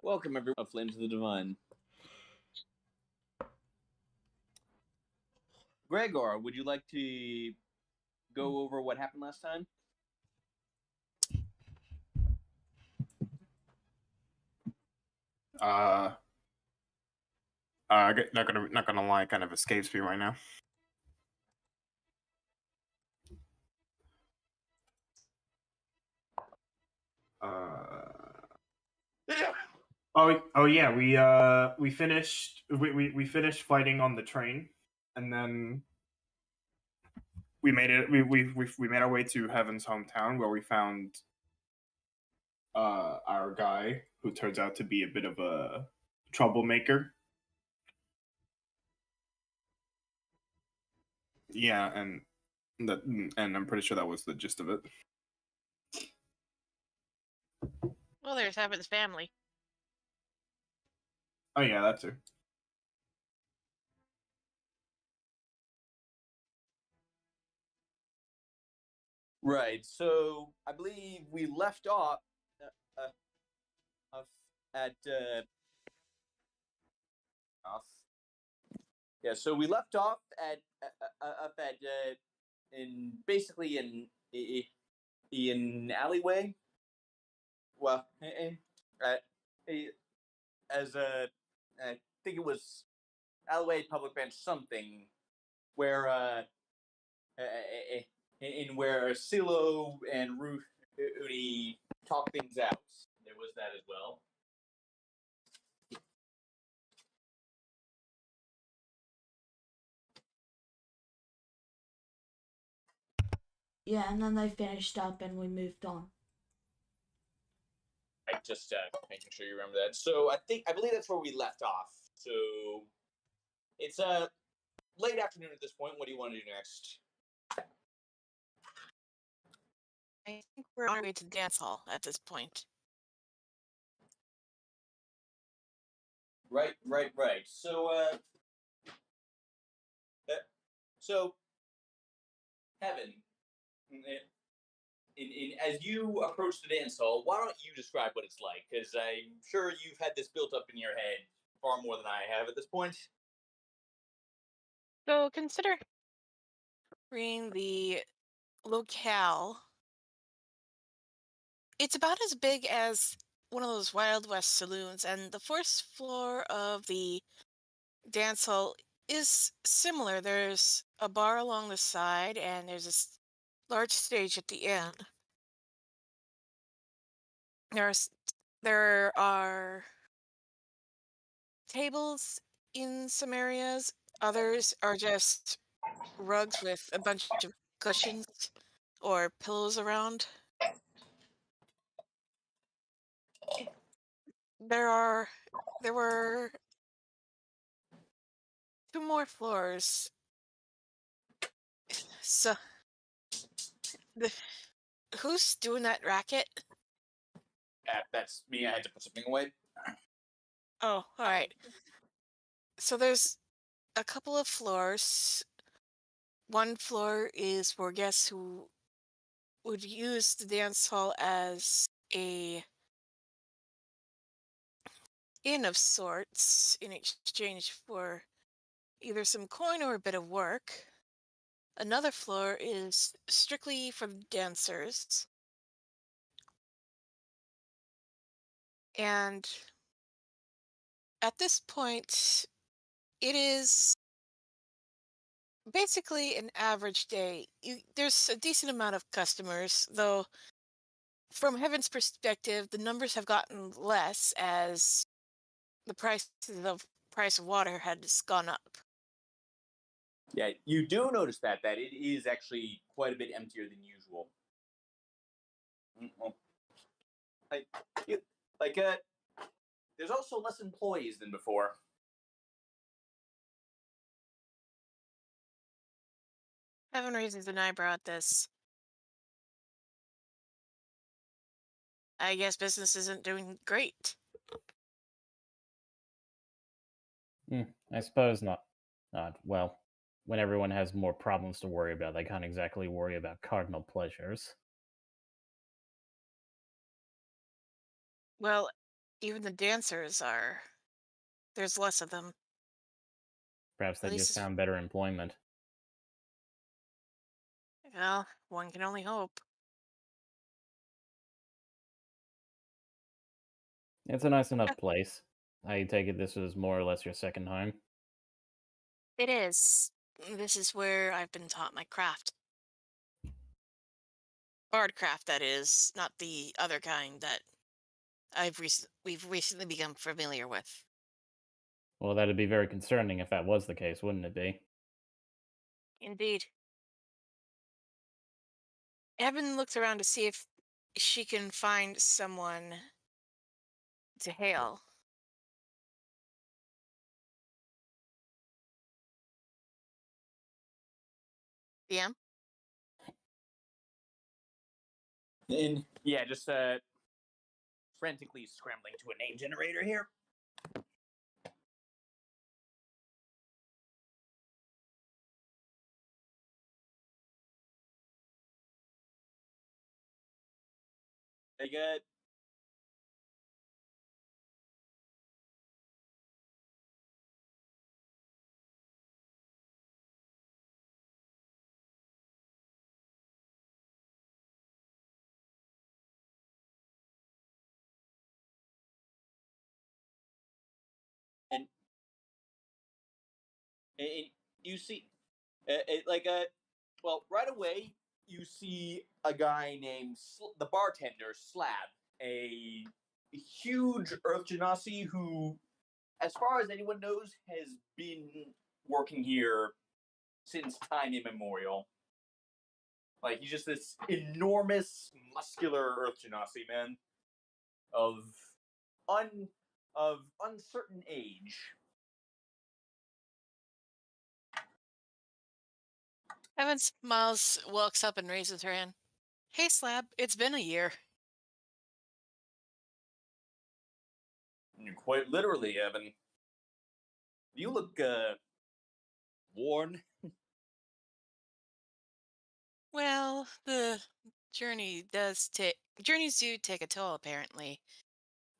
Welcome, everyone, of Flames of the Divine. Gregor, would you like to go over what happened last time? Not gonna lie, kind of escapes me right now. Oh yeah, we finished fighting on the train, and then we made our way to Heaven's hometown, where we found our guy, who turns out to be a bit of a troublemaker. Yeah, and I'm pretty sure that was the gist of it. Well, there's Heaven's family. Oh yeah, that too. Right. So I believe we left off at yeah. So we left off at in basically in alleyway. Well, as a I think it was alleyway, public bench, something where in where Silo and Ruth Uni talk things out. There was that as well. Yeah, and then they finished up and we moved on. I just making sure you remember that. So I believe that's where we left off. So it's late afternoon at this point. What do you want to do next? I think we're on our way to the dance hall at this point. Right. So Heaven, as you approach the dance hall, why don't you describe what it's like? Because I'm sure you've had this built up in your head far more than I have at this point. So consider the locale. It's about as big as one of those Wild West saloons, and the first floor of the dance hall is similar. There's a bar along the side, and there's this large stage at the end. There are tables in some areas. Others are just rugs with a bunch of cushions or pillows around. There were 2 more floors. So, who's doing that racket? That's me. I had to put something away. Oh, all right. So there's a couple of floors. One floor is for guests who would use the dance hall as a inn of sorts in exchange for either some coin or a bit of work. Another floor is strictly for the dancers. And at this point, it is basically an average day. There's a decent amount of customers, though from Heaven's perspective, the numbers have gotten less as the price of water has gone up. Yeah, you do notice that it is actually quite a bit emptier than usual. Well, there's also less employees than before. Heaven raises an eyebrow at this. I guess business isn't doing great. I suppose not. Well, when everyone has more problems to worry about, they can't exactly worry about cardinal pleasures. Well, even the dancers are. There's less of them. Perhaps they At least just found better employment. well, one can only hope. It's a nice enough place. I take it this was more or less your second home. It is. This is where I've been taught my craft. Bardcraft, that is, not the other kind that we've recently become familiar with. Well, that'd be very concerning if that was the case, wouldn't it be? Indeed. Evan looks around to see if she can find someone to hail. DM? And yeah, just frantically scrambling to a name generator here. Very good. And you see, well, right away you see a guy named the bartender Slab, a huge Earth Genasi who, as far as anyone knows, has been working here since time immemorial. Like he's just this enormous, muscular Earth Genasi man of uncertain age. Evan smiles, walks up, and raises her hand. Hey, Slab, it's been a year. Quite literally, Evan. You look worn. Well, the journeys do take a toll, apparently.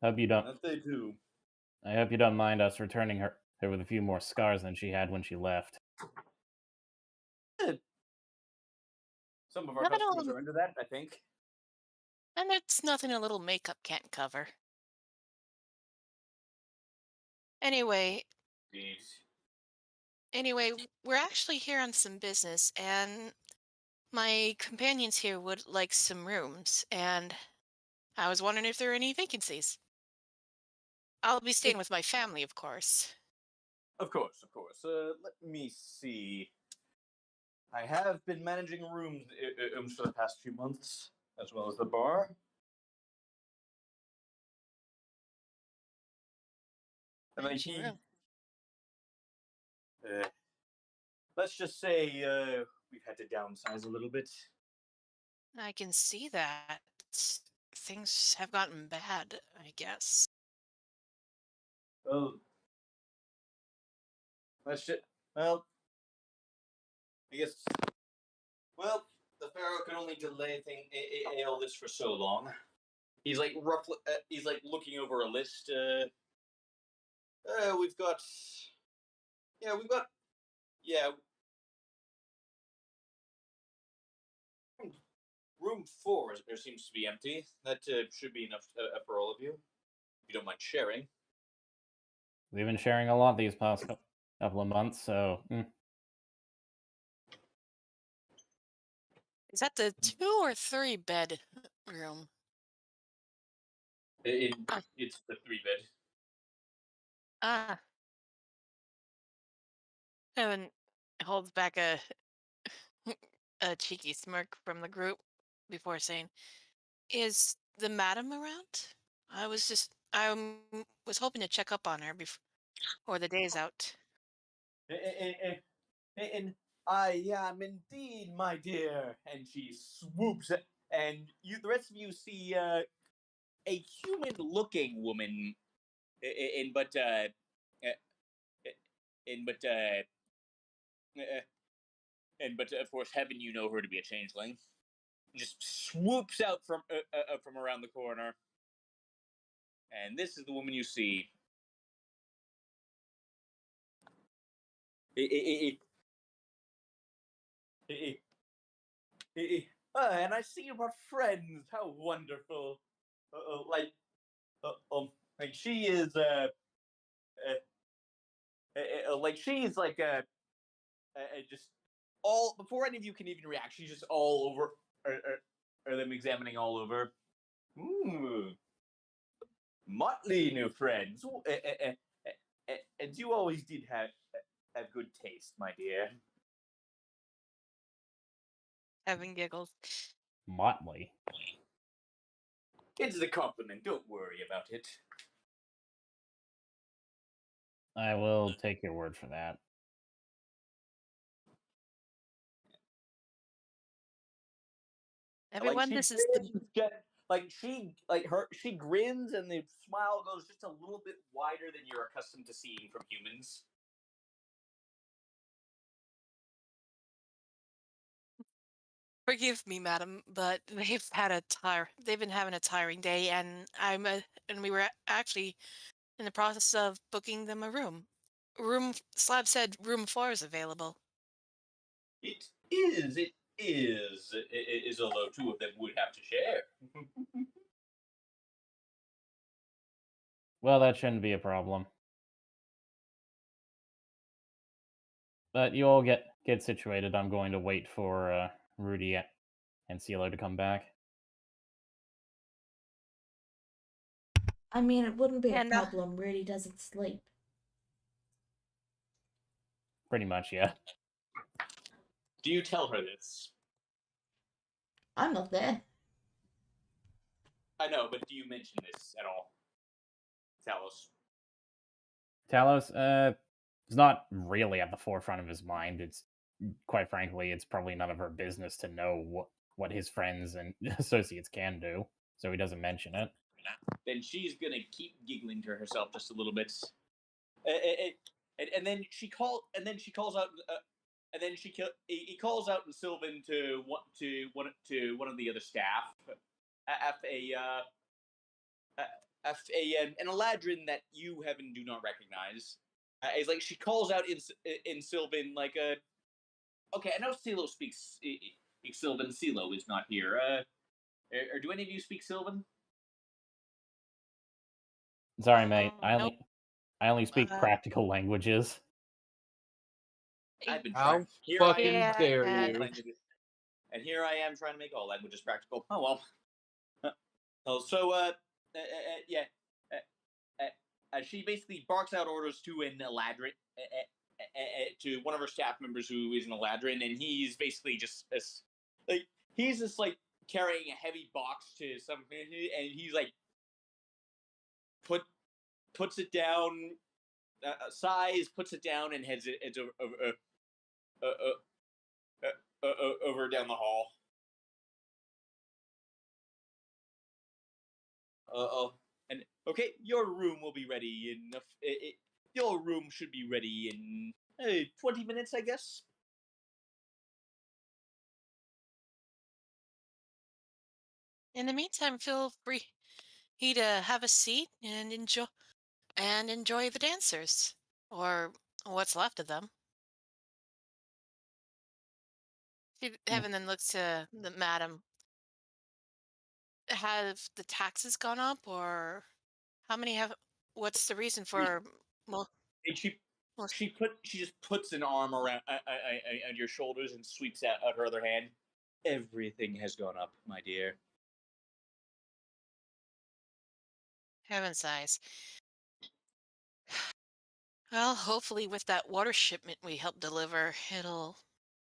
Hope you don't. That they do. I hope you don't mind us returning her with a few more scars than she had when she left. Some of our Not at customers all. are into that, I think. And it's nothing a little makeup can't cover. Anyway, Indeed. we're actually here on some business, and my companions here would like some rooms, and I was wondering if there are any vacancies. I'll be staying with my family, of course. Of course, of course. Let me see. I have been managing rooms for the past few months, as well as the bar. And then Managing room. let's just say we've had to downsize a little bit. I can see that. Things have gotten bad, I guess. Well, let's just, well, I guess, well, the Pharaoh can only delay all this for so long. He's like roughly, he's like looking over a list. We've got, yeah, room 4 there seems to be empty. That should be enough for all of you, if you don't mind sharing. We've been sharing a lot these past couple of months, so Is that the 2 or 3 bed room? It's the 3-bed. Ah. Evan holds back a cheeky smirk from the group before saying, "Is the madam around? I was hoping to check up on her before the day's out." And I am indeed, my dear. And she swoops, and the rest of you see a human-looking woman, in but in but and but of course, heaven, you know her to be a changeling. Just swoops out from around the corner, and this is the woman you see. And I see you brought friends. How wonderful! Like, like she is like she's like just all before any of you can even react. She's just all over, or them examining all over. Ooh, motley new friends. And you always did have good taste, my dear. Evan giggles. Motley. It's a compliment. Don't worry about it. I will take your word for that. Everyone, she this is the she grins and the smile goes just a little bit wider than you're accustomed to seeing from humans. Forgive me, madam, but they've been having a tiring day, and we were actually in the process of booking them a room. Slab said room 4 is available. It is. It is. It is. Although two of them would have to share. Well, that shouldn't be a problem. But you all get situated. I'm going to wait for Rudy and CeeLo to come back. I mean, it wouldn't be a And, problem. Rudy doesn't sleep. Pretty much, yeah. Do you tell her this? I'm not there. I know, but do you mention this at all? Talos. Talos, is not really at the forefront of his mind. It's quite frankly, it's probably none of her business to know what his friends and associates can do, so he doesn't mention it. Then she's gonna keep giggling to herself just a little bit, and then she calls out, and then he calls out in Sylvan to one of the other staff, an Eladrin that you have and do not recognize. It's like she calls out in Sylvan like okay, I know CeeLo speaks Sylvan. CeeLo is not here. Or do any of you speak Sylvan? Sorry, mate. Nope. I only speak practical languages. I've been How trying. fucking dare you? Languages, and here I am trying to make all languages practical. Oh well. Yeah. She basically barks out orders to an Eladrin, to one of her staff members who is an Eladrin, and he's basically just like he's just like carrying a heavy box to something, and he's like puts it down, sighs, puts it down, and heads over down the hall. And okay, your room will be ready in your room should be ready in 20 minutes, I guess. In the meantime, feel free to have a seat and enjoy the dancers, or what's left of them. Heaven then looks to the madam. Have the taxes gone up, or how many have? What's the reason for? Well, And she just puts an arm around your shoulders and sweeps out her other hand. Everything has gone up, my dear. Heaven sighs. Well, hopefully, with that water shipment we helped deliver, it'll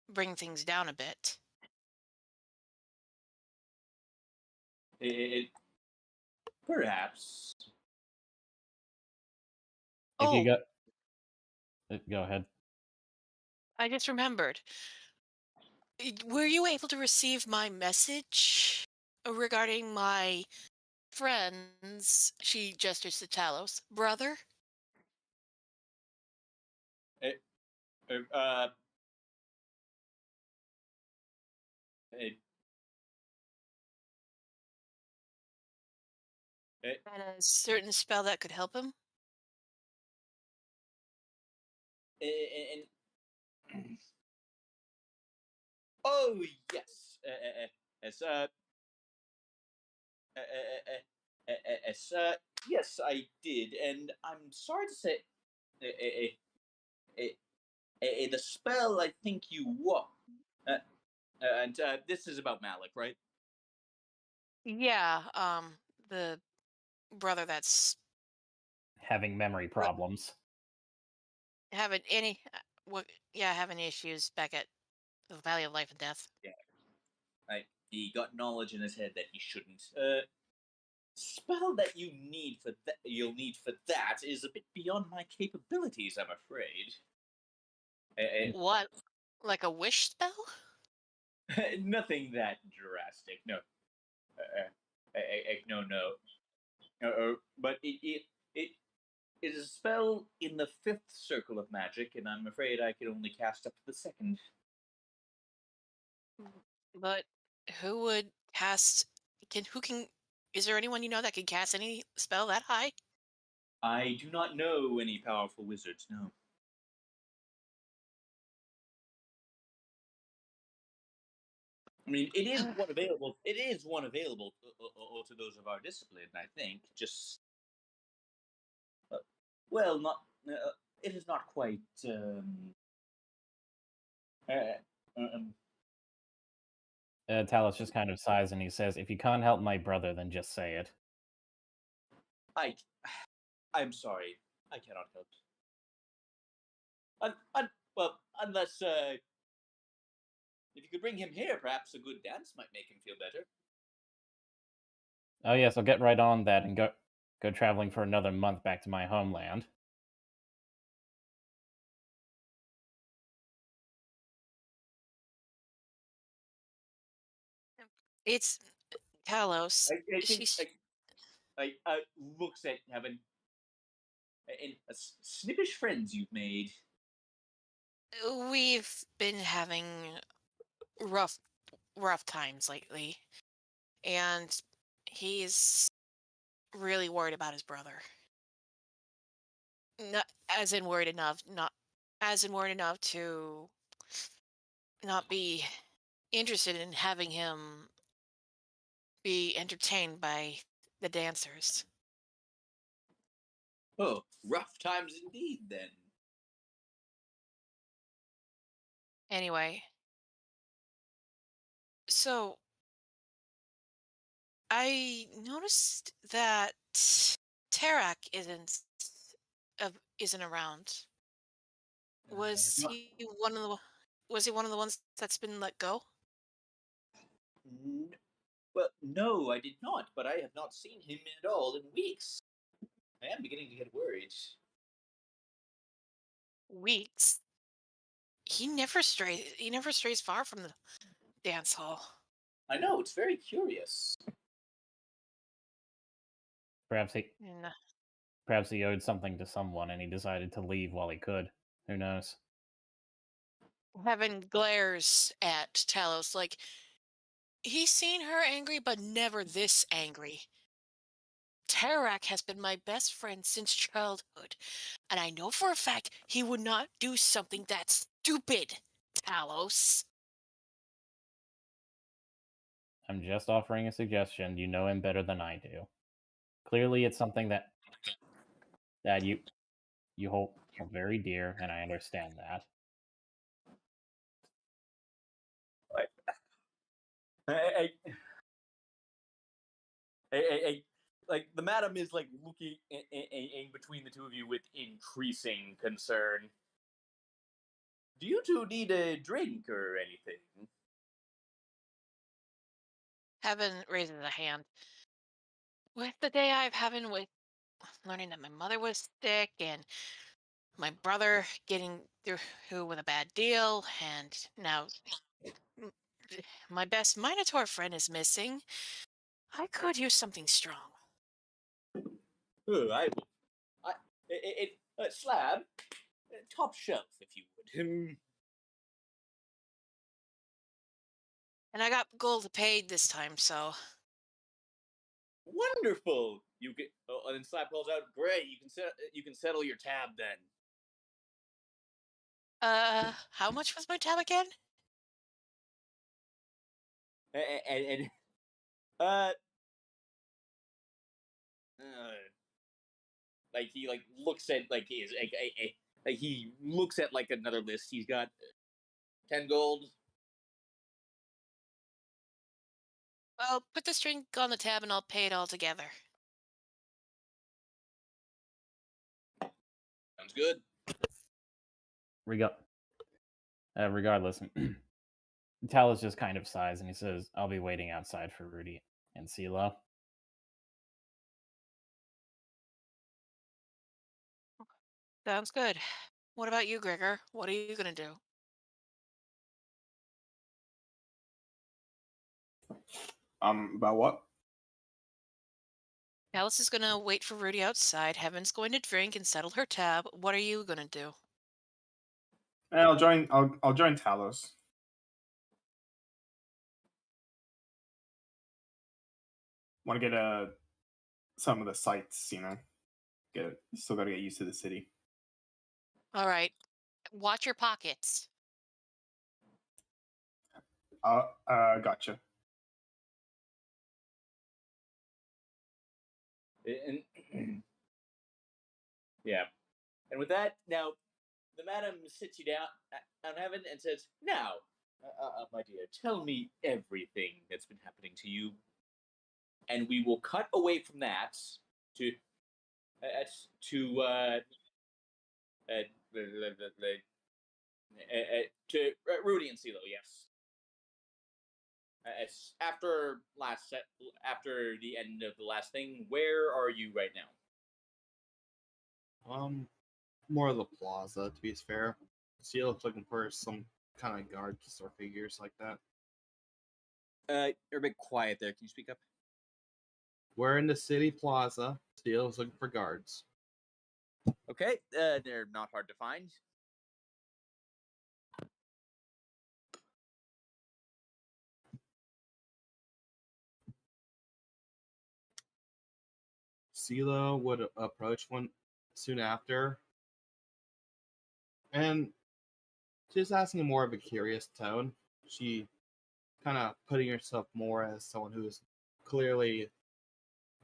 bring things down a bit. Perhaps. If you go ahead. I just remembered. Were you able to receive my message regarding my friend's, she gestures to Talos, brother? Uh, And a certain spell that could help him? And oh yes, as uh, uh, as yes, I did, and I'm sorry to say, uh, uh, the spell I think you what, and this is about Malik, right? Yeah, the brother that's Having memory problems. having any having issues back at the Valley of Life and Death. Yeah, right. He got knowledge in his head that he shouldn't. Spell that you'll need for that is a bit beyond my capabilities, I'm afraid. What? Like a wish spell? Nothing that drastic. No. No, no. But it is a spell in the fifth circle of magic, and I'm afraid I can only cast up to the second. But who would cast? Who can? Is there anyone you know that can cast any spell that high? I do not know any powerful wizards, no. I mean, it is one available. It is one available to those of our discipline, I think. Just, well, not. It is not quite. Uh, um, Talos just kind of sighs and he says, "If you can't help my brother, then just say it." I, I'm sorry. I cannot help. Well, unless if you could bring him here, perhaps a good dance might make him feel better. Oh yes, I'll get right on that and go traveling for another month back to my homeland. It's Talos. I think She's. looks at Heaven and snippish friends you've made. We've been having rough, rough times lately, and he's really worried about his brother. Not as in worried enough, not as in worried enough to not be interested in having him be entertained by the dancers. Oh, rough times indeed, then. Anyway, so I noticed that Tarak isn't around. Was Not, he one of the was he one of the ones that's been let go? well, no, I did not, but I have not seen him at all in weeks. I am beginning to get worried. Weeks. He never strays far from the dance hall. I know, it's very curious. Perhaps he And perhaps he owed something to someone and he decided to leave while he could. Who knows? Heaven glares at Talos like he's seen her angry, but never this angry. Tarak has been my best friend since childhood, and I know for a fact he would not do something that stupid, Talos. I'm just offering a suggestion. You know him better than I do. Clearly, it's something that you hold very dear, and I understand that. I, I, like the madam is like looking in between the two of you with increasing concern. Do you two need a drink or anything? Heaven raises a hand. With the day I've having with learning that my mother was sick and my brother getting through with a bad deal, and now m- my best Minotaur friend is missing, I could use something strong. Oh, I will. Slab, top shelf, if you would. And I got gold paid this time, so Wonderful. You can. Oh, and then Slap calls out, "Great! You can settle your tab then." How much was my tab again? And uh, like he like looks at like his like he looks at like another list. He's got 10 gold. Well, put the string on the tab and I'll pay it all together. Sounds good. Regardless, Talus just kind of sighs and he says, "I'll be waiting outside for Rudy and CeeLo." Sounds good. What about you, Gregor? What are you gonna do? About what? Alice is gonna wait for Rudy outside. Heaven's going to drink and settle her tab. What are you gonna do? I'll join. I'll join Talos. Want to get some of the sights, still got to get used to the city. All right. Watch your pockets. Gotcha. And yeah, and with that, now the madam sits you down on Heaven and says, "Now, my dear, tell me everything that's been happening to you." And we will cut away from that to to Rudy and CeeLo. Yes. After the end of the last thing, where are you right now? More of the plaza, to be fair. Seal's looking for some kind of guards or figures like that. You're a bit quiet there. Can you speak up? We're in the city plaza. Seal's looking for guards. Okay, they're not hard to find. CeeLo would approach one soon after, and just asking more of a curious tone. She kind of putting herself more as someone who is clearly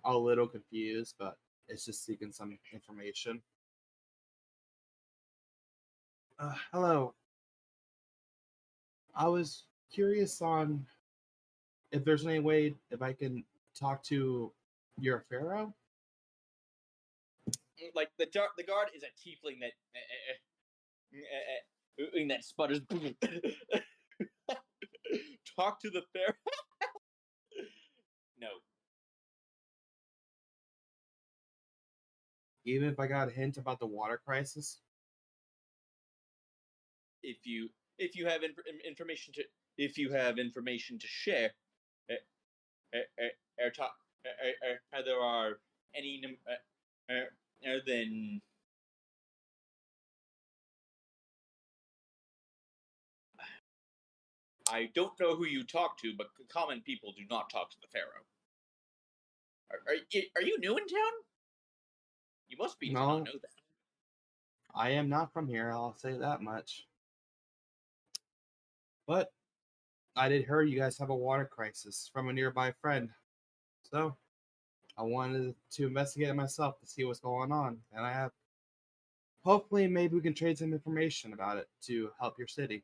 a little confused, but is just seeking some information. Hello. I was curious on if there's any way if I can talk to your pharaoh. Like the guard is a tiefling that sputters. Talk to the pharaoh. No. Even if I got a hint about the water crisis. If you have information to share, there are any then I don't know who you talk to, but common people do not talk to the pharaoh. Are you new in town? You must be to not know that. I am not from here, I'll say that much. But I did hear you guys have a water crisis from a nearby friend. So I wanted to investigate it myself to see what's going on. And I have hopefully maybe we can trade some information about it to help your city.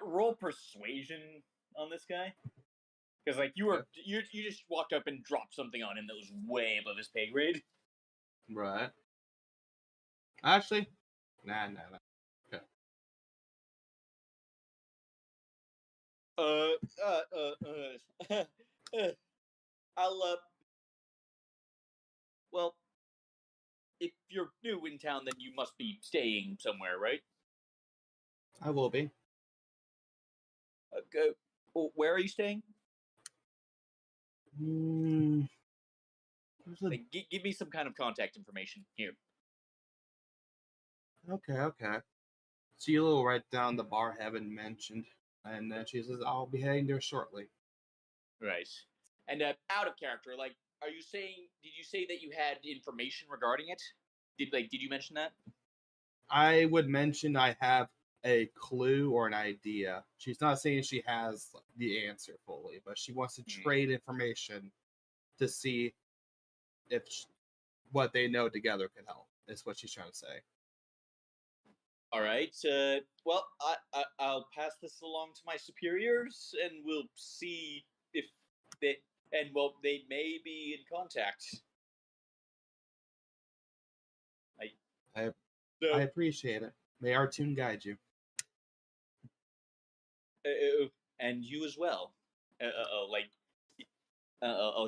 Roll persuasion on this guy. Because like you just walked up and dropped something on him that was way above his pay grade. Right. Actually, nah. Okay. I'll well, if you're new in town, then you must be staying somewhere, right? I will be. Okay. Where are you staying? Like, give me some kind of contact information here. Okay. Sheila will write down the bar Heaven mentioned, and then she says, I'll be heading there shortly. Right. And out of character, like, are you saying? Did you say that you had information regarding it? Did you mention that? I would mention I have a clue or an idea. She's not saying she has the answer fully, but she wants to trade information to see if what they know together could help. Is what she's trying to say. All right. Well, I'll pass this along to my superiors, and we'll see if they they may be in contact. I appreciate it. May our tune guide you. And you as well.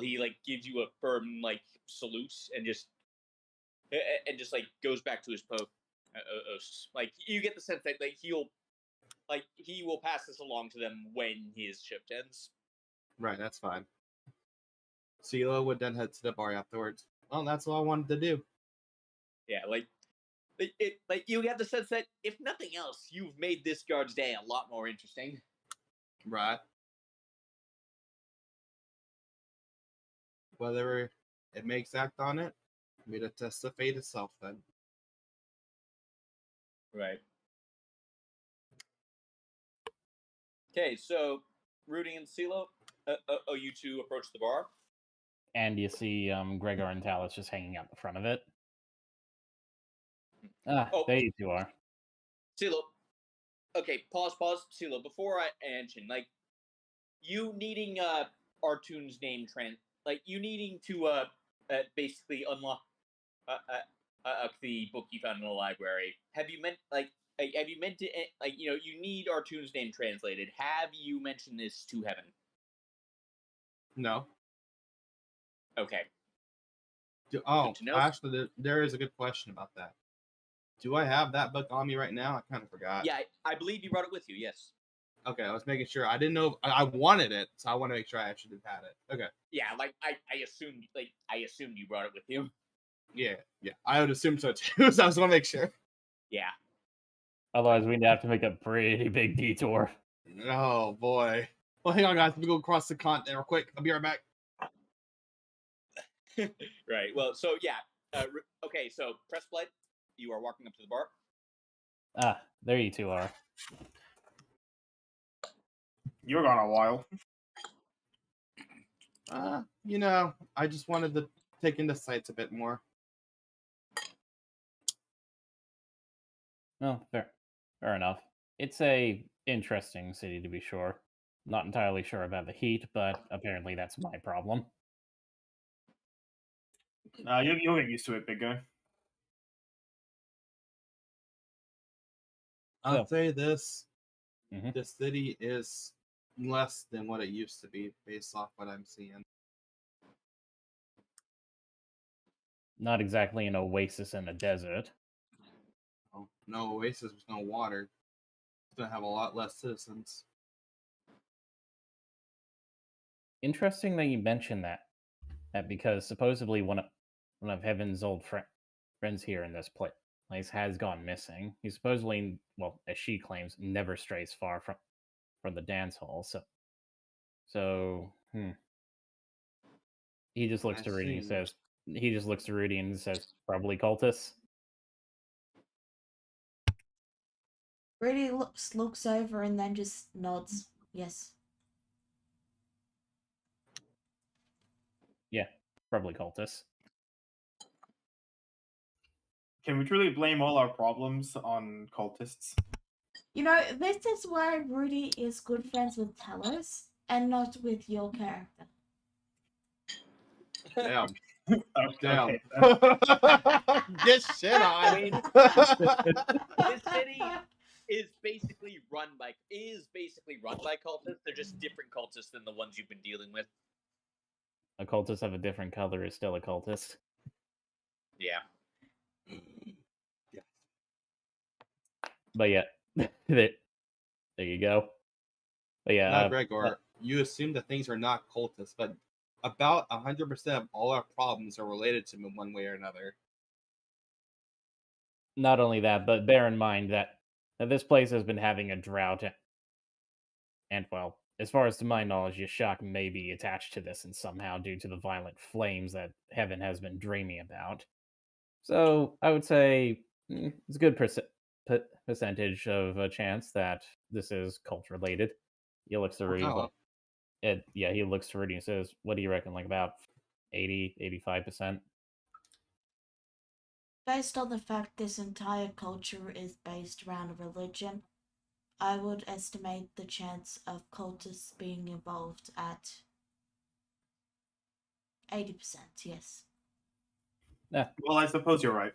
He like gives you a firm like salute and just goes back to his post. Like you get the sense that like he will pass this along to them when his shift ends. Right, that's fine. CeeLo would then head to the bar afterwards. Well, that's all I wanted to do. Yeah, like you get the sense that if nothing else, you've made this guard's day a lot more interesting. Right. Whether it makes act on it, we to test the fate itself then. Right. Okay, so Rudy and CeeLo, you two approach the bar. And you see Gregor and Talus just hanging out the front of it. There you two are. CeeLo. Okay, pause. CeeLo, before I mention, like, you needing Artoon's name you needing to basically unlock the book you found in the library. Have you meant to you need Artoon's name translated? Have you mentioned this to Heaven? No. Okay. Actually, there is a good question about that. Do I have that book on me right now? I kind of forgot. Yeah, I believe you brought it with you. Yes. Okay, I was making sure. I didn't know I wanted it, so I want to make sure I actually did have it. Okay. Yeah, like I assumed you brought it with you. Yeah, I would assume so too. So I just want to make sure. Yeah. Otherwise, we'd have to make a pretty big detour. Oh boy. Well, hang on, guys. Let me go across the continent real quick. I'll be right back. Right. Well, so yeah. Okay. So press play. You are walking up to the bar. There you two are. You were gone a while. I just wanted to take in the sights a bit more. Oh, fair enough. It's a interesting city to be sure. Not entirely sure about the heat, but apparently that's my problem. You'll get used to it, big guy. I'll say this. Mhm. The city is less than what it used to be based off what I'm seeing. Not exactly an oasis in a desert. Oh, no oasis with no water. It's going to have a lot less citizens. Interesting that you mentioned that because supposedly one of Heaven's old friends here in this place has gone missing. He supposedly, well, as she claims, never strays far from the dance hall. So he just looks to Rudy and says, probably cultists. Rudy looks over and then just nods. Yes. Yeah, probably cultists. Can we truly blame all our problems on cultists? You know, this is why Rudy is good friends with Talos and not with your character. Damn. Damn. Get shit on. I mean, this city is basically run by cultists. They're just different cultists than the ones you've been dealing with. A cultist of a different color is still a cultist. Yeah. But yeah, there you go. But yeah, now, Gregor, you assume that things are not cultists, but about 100% of all our problems are related to them in one way or another. Not only that, but bear in mind that this place has been having a drought, and well, as far as to my knowledge, Yashak may be attached to this and somehow due to the violent flames that Heaven has been dreaming about. So I would say it's a good percentage of a chance that this is cult related. He looks to Rudy. Oh, He looks to Rudy and says, "What do you reckon? Like about 80, 85%?" Based on the fact this entire culture is based around a religion, I would estimate the chance of cultists being involved at 80%, yes. Yeah. Well, I suppose you're right.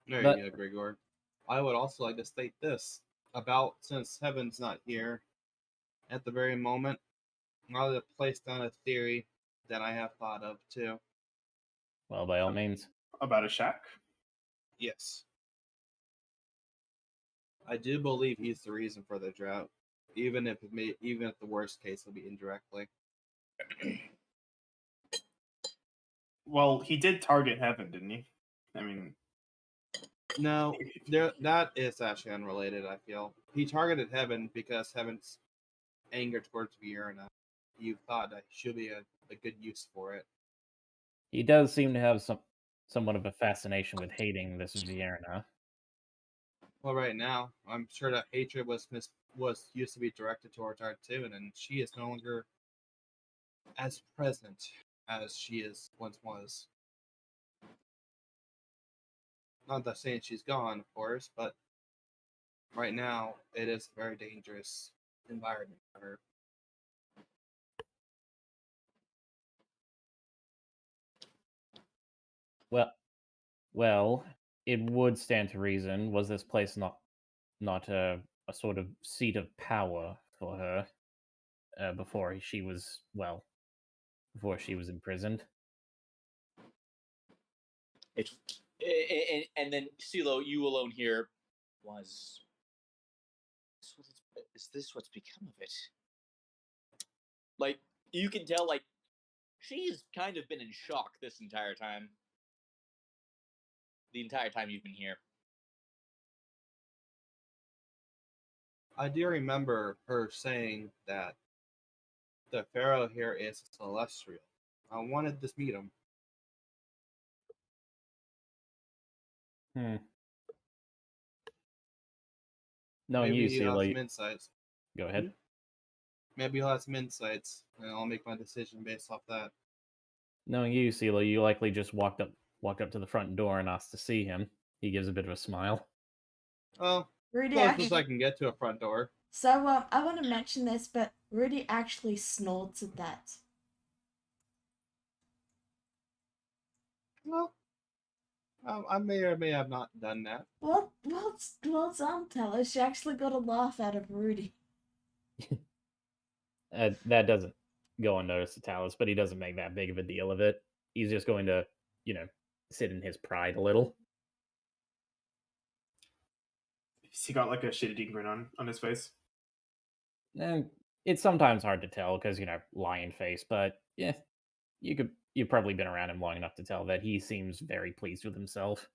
there But- you go, Grigor. I would also like to state this about since Heaven's not here at the very moment, I would have placed down a theory that I have thought of too. Well, by all means. About a shack? Yes. I do believe he's the reason for the drought, even if the worst case will be indirectly. Well, he did target Heaven, didn't he? I mean, No, that is actually unrelated. I feel he targeted Heaven because Heaven's anger towards Vierna. You thought that should be a good use for it. He does seem to have somewhat of a fascination with hating this Vierna. Well, right now, I'm sure that hatred was used to be directed towards Artoon, and she is no longer as present as she once was. Not that saying she's gone, of course, but right now it is a very dangerous environment for her. Well, it would stand to reason. Was this place not a sort of seat of power for her before she was imprisoned? And then CeeLo, you alone here was. Is this what's become of it? Like, you can tell, like, she's kind of been in shock this entire time. The entire time you've been here. I do remember her saying that the Pharaoh here is celestial. I wanted to meet him. Knowing Maybe you, he'll have some Celia, insights. go ahead. Maybe he'll have some insights, and I'll make my decision based off that. Knowing you, Celia, you likely just walked up to the front door and asked to see him. He gives a bit of a smile. Well, Rudy, closest I can get to a front door. So, I want to mention this, but Rudy actually snorts at that. Well, I may or may have not done that. Well, some tell us she actually got a laugh out of Rudy. That doesn't go unnoticed to Talus, but he doesn't make that big of a deal of it. He's just going to, sit in his pride a little. he got like a shit-eating grin on his face. And it's sometimes hard to tell because, lion face, but yeah, you've probably been around him long enough to tell that he seems very pleased with himself.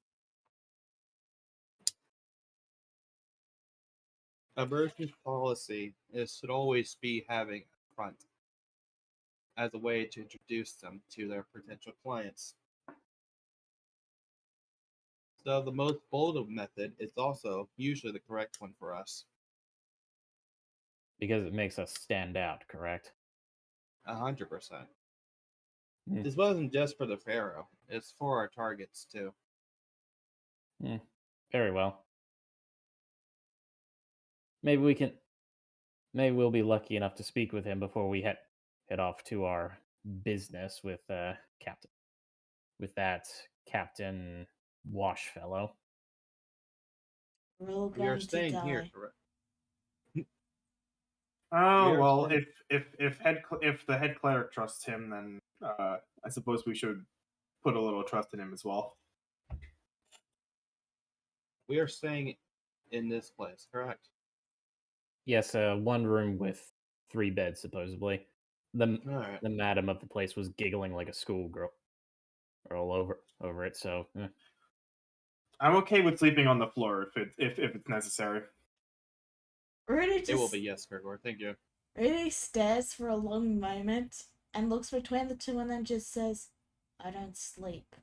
A business policy should always be having a front as a way to introduce them to their potential clients. So the most bold method is also usually the correct one for us. Because it makes us stand out, correct? 100%. Hmm. This wasn't just for the Pharaoh; it's for our targets too. Very well. Maybe we'll be lucky enough to speak with him before we head off to our business with Captain Wash fellow. We're all We are going to staying here, die. correct? Oh We're well, staying- if the head cleric trusts him, then I suppose we should put a little trust in him as well. We are staying in this place, correct? Yes, one room with 3 beds, supposedly. The All right. the madam of the place was giggling like a schoolgirl all over it. So I'm okay with sleeping on the floor if it's necessary. Rudy It will just be yes, Gregor. Thank you. Rudy stares for a long moment and looks between the two and then just says, I don't sleep.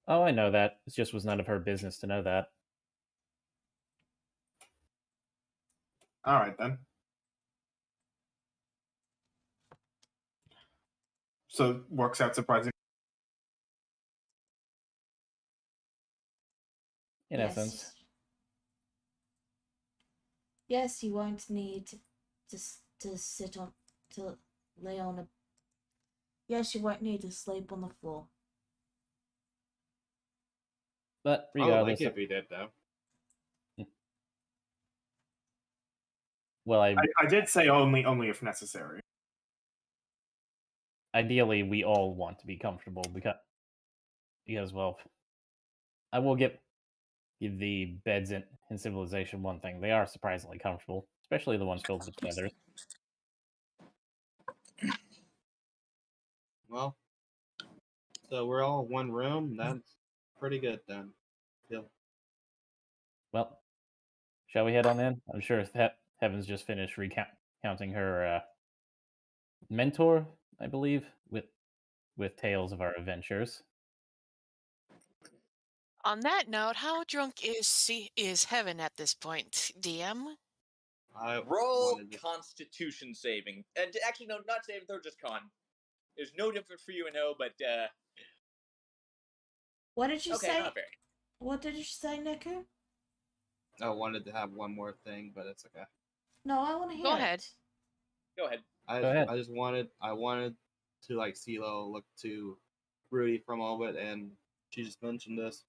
Oh, I know that. It just was none of her business to know that. All right then. So works out surprisingly. In essence. Yes, you won't need to sit on to lay on a. Yes, you won't need to sleep on the floor. But I would like regardless, it if he did, though. well, I did say only if necessary. ideally we all want to be comfortable because well, I will give the beds in Civilization one thing. They are surprisingly comfortable, especially the ones filled with feathers. Well, so we're all in one room. That's pretty good then. Yeah. Well, shall we head on in? I'm sure Heaven's just finished recounting her mentor, I believe, with tales of our adventures. On that note, how drunk is Heaven at this point, DM? I Roll wanted to... Constitution saving. And actually, no, not saving. They're just con. There's no difference for you and O, but What did you okay, say? not very. What did you say, Niku? I wanted to have one more thing, but it's okay. No, I want to hear Go ahead. it. Go ahead. Go ahead. I wanted to like CeeLo look to Rudy for a moment, and she just mentioned this.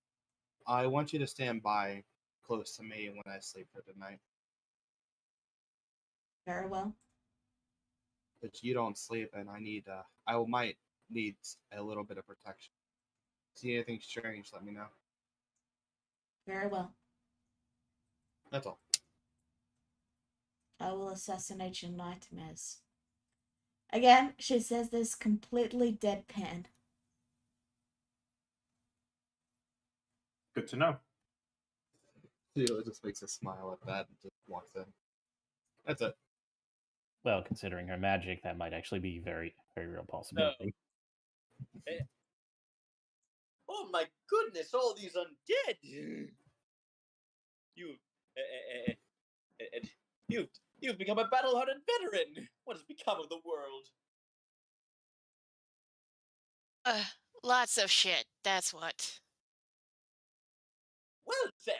I want you to stand by close to me when I sleep for the night. Very well. But you don't sleep, and I might need a little bit of protection. See anything strange, let me know. Very well. That's all. I will assassinate your nightmares. Again, she says this completely deadpan. Good to know. CeeLo just makes a smile at that and just walks in. That's it. Well, considering her magic, that might actually be very, very real possibility. Oh my goodness! All these undead. You've become a battle-hardened veteran. What has become of the world? Lots of shit, that's what. Well said.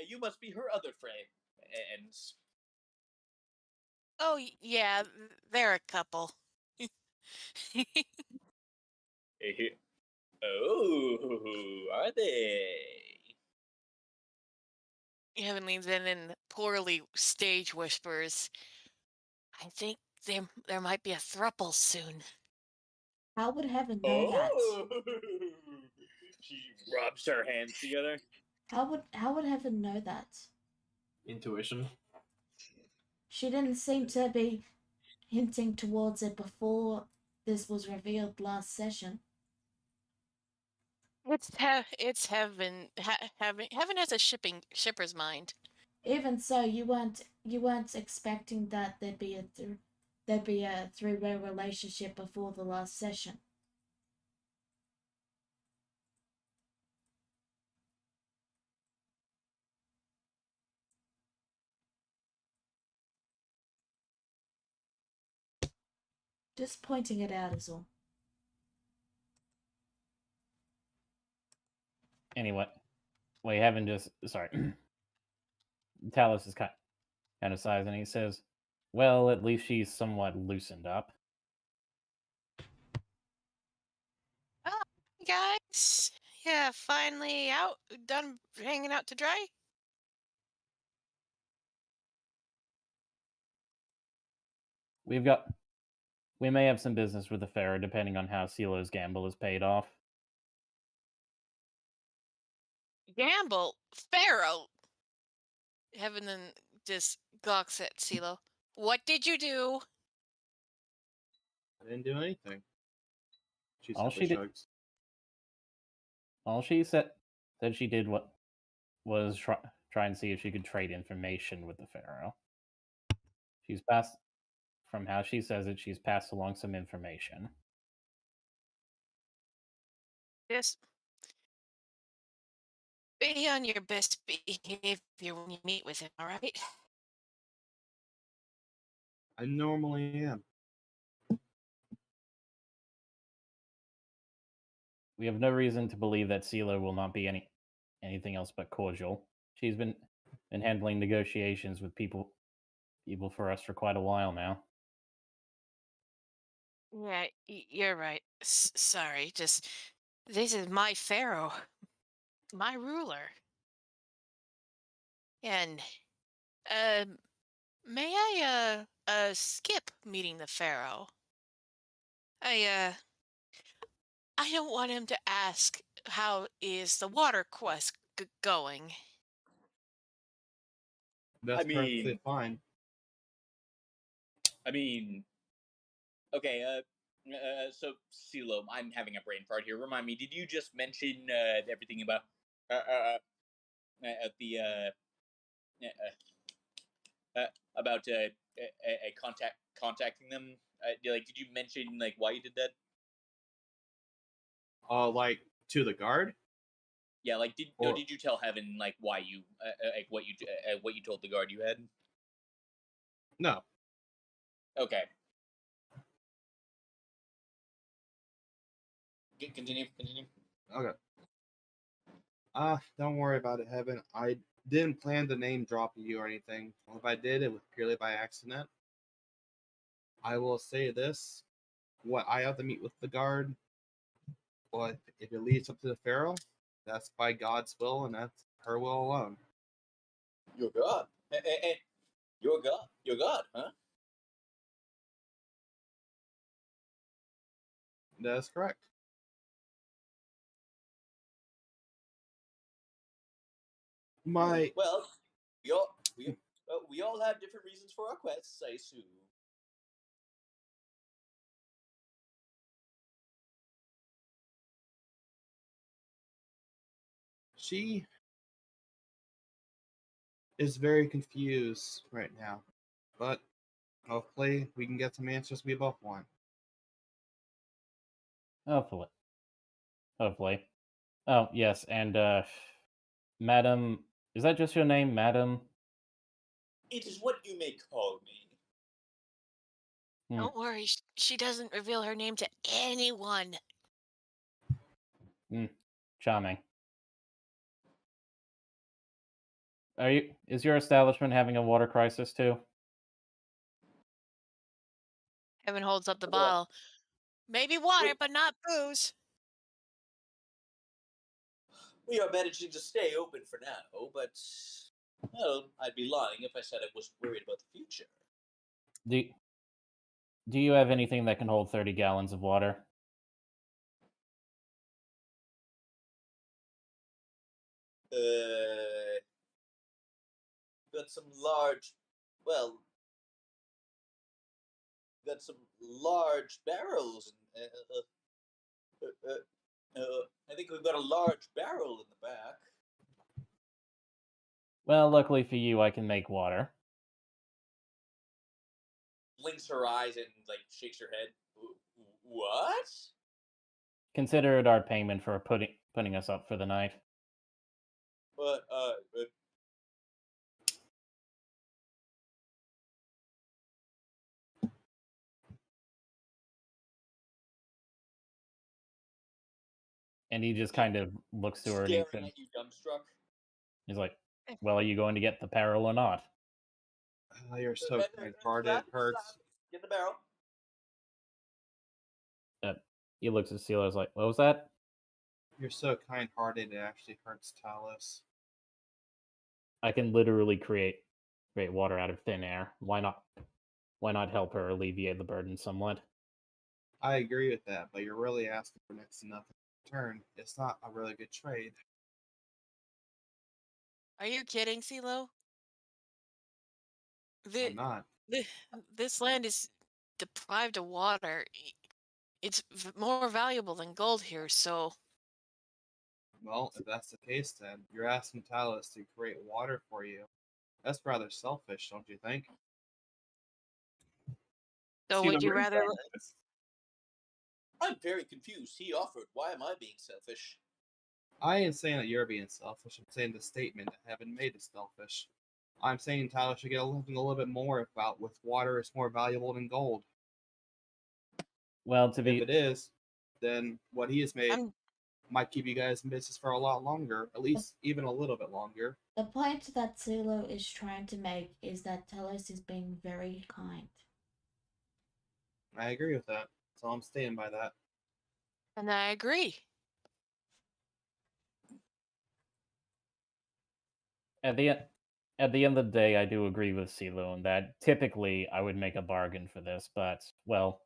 You must be her other friends. Oh, yeah, there are a couple. Oh, are they? Heaven leans in and poorly stage whispers. I think there might be a throuple soon. How would Heaven know that? She rubs her hands together. How would Heaven know that? Intuition. She didn't seem to be hinting towards it before this was revealed last session. It's Heaven. Heaven has a shipper's mind. Even so, you weren't expecting that there'd be a three-way relationship before the last session. Just pointing it out is all. Anyway, we haven't just sorry. Talos is kind of sighs and he says, "Well, at least she's somewhat loosened up." Oh, guys, yeah, finally done hanging out to dry. We may have some business with the Pharaoh, depending on how CeeLo's gamble is paid off. Gamble, Pharaoh. Heaven then just gawks at CeeLo. What did you do? I didn't do anything. She All simply she did- shrugs. All she said she did what was try and see if she could trade information with the Pharaoh. She's passed, from how she says it, she's passed along some information. Just be on your best behavior when you meet with him, all right? I normally am. We have no reason to believe that CeeLo will not be anything else but cordial. She's been handling negotiations with people for us for quite a while now. Yeah, you're right. Sorry, just this is my pharaoh, my ruler. And may I skip meeting the pharaoh? I don't want him to ask how is the water quest going. That's I perfectly mean- fine. I mean, okay. So CeeLo, I'm having a brain fart here. Remind me, did you just mention everything about the about contacting them? Did you mention like why you did that? Like to the guard? Yeah, like did Or- did you tell Heaven like why you like what you told the guard you had? No. Okay. Continue. Okay. Don't worry about it, Heaven. I didn't plan to name drop you or anything. If I did, it was purely by accident. I will say this: what I have to meet with the guard, but if it leads up to the Pharaoh, that's by God's will, and that's her will alone. You're God. You're God. You're God, huh? That is correct. My Well, we all have different reasons for our quests, I assume. she is very confused right now, but hopefully we can get some answers we both want. Hopefully. Oh yes, and Madam, is that just your name, Madam? It is what you may call me. Don't worry, she doesn't reveal her name to anyone. Charming. Is your establishment having a water crisis too? Evan holds up the What? bottle. Maybe water, Wait. but not booze. We are managing to stay open for now, but well, I'd be lying if I said I wasn't worried about the future. Do you have anything that can hold 30 gallons of water? Got some large, well, got some large barrels. I think we've got a large barrel in the back. Well, luckily for you, I can make water. Blinks her eyes and like shakes her head. What? Consider it our payment for putting us up for the night. But And he just kind of looks to her and staring at you, dumbstruck. he's like, well, are you going to get the barrel or not? You're so kind-hearted, it hurts. Get the barrel. He looks at CeeLo, like, what was that? You're so kind-hearted, it actually hurts Talos. I can literally create water out of thin air. Why not help her alleviate the burden somewhat? I agree with that, but you're really asking for next to nothing in return. It's not a really good trade. Are you kidding, CeeLo? I'm not. This land is deprived of water. it's more valuable than gold here, so Well, if that's the case, then you're asking Talus to create water for you. That's rather selfish, don't you think? would you where are rather going with this? I'm very confused. He offered. Why am I being selfish? I ain't saying that you're being selfish. I'm saying the statement that Heaven made is selfish. I'm saying Talus should get something a little bit more about with water is more valuable than gold. Well, to If it be is, then what he has made I'm might keep you guys in business for a lot longer, at least even a little bit longer. The point that Zulu is trying to make is that Telos is being very kind. I agree with that, so I'm staying by that. and I agree. at the e- at the end of the day, I do agree with Ceylon that typically I would make a bargain for this, but well,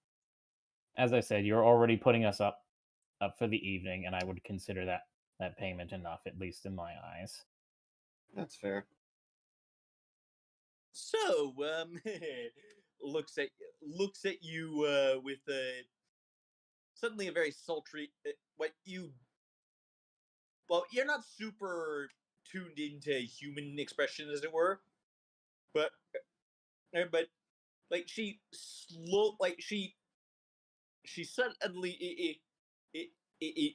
as I said, you're already putting us up for the evening, and I would consider that payment enough, at least in my eyes. That's fair. So, looks at you with suddenly a very sultry. What you? Well, you're not super tuned into human expression, as it were, but like she suddenly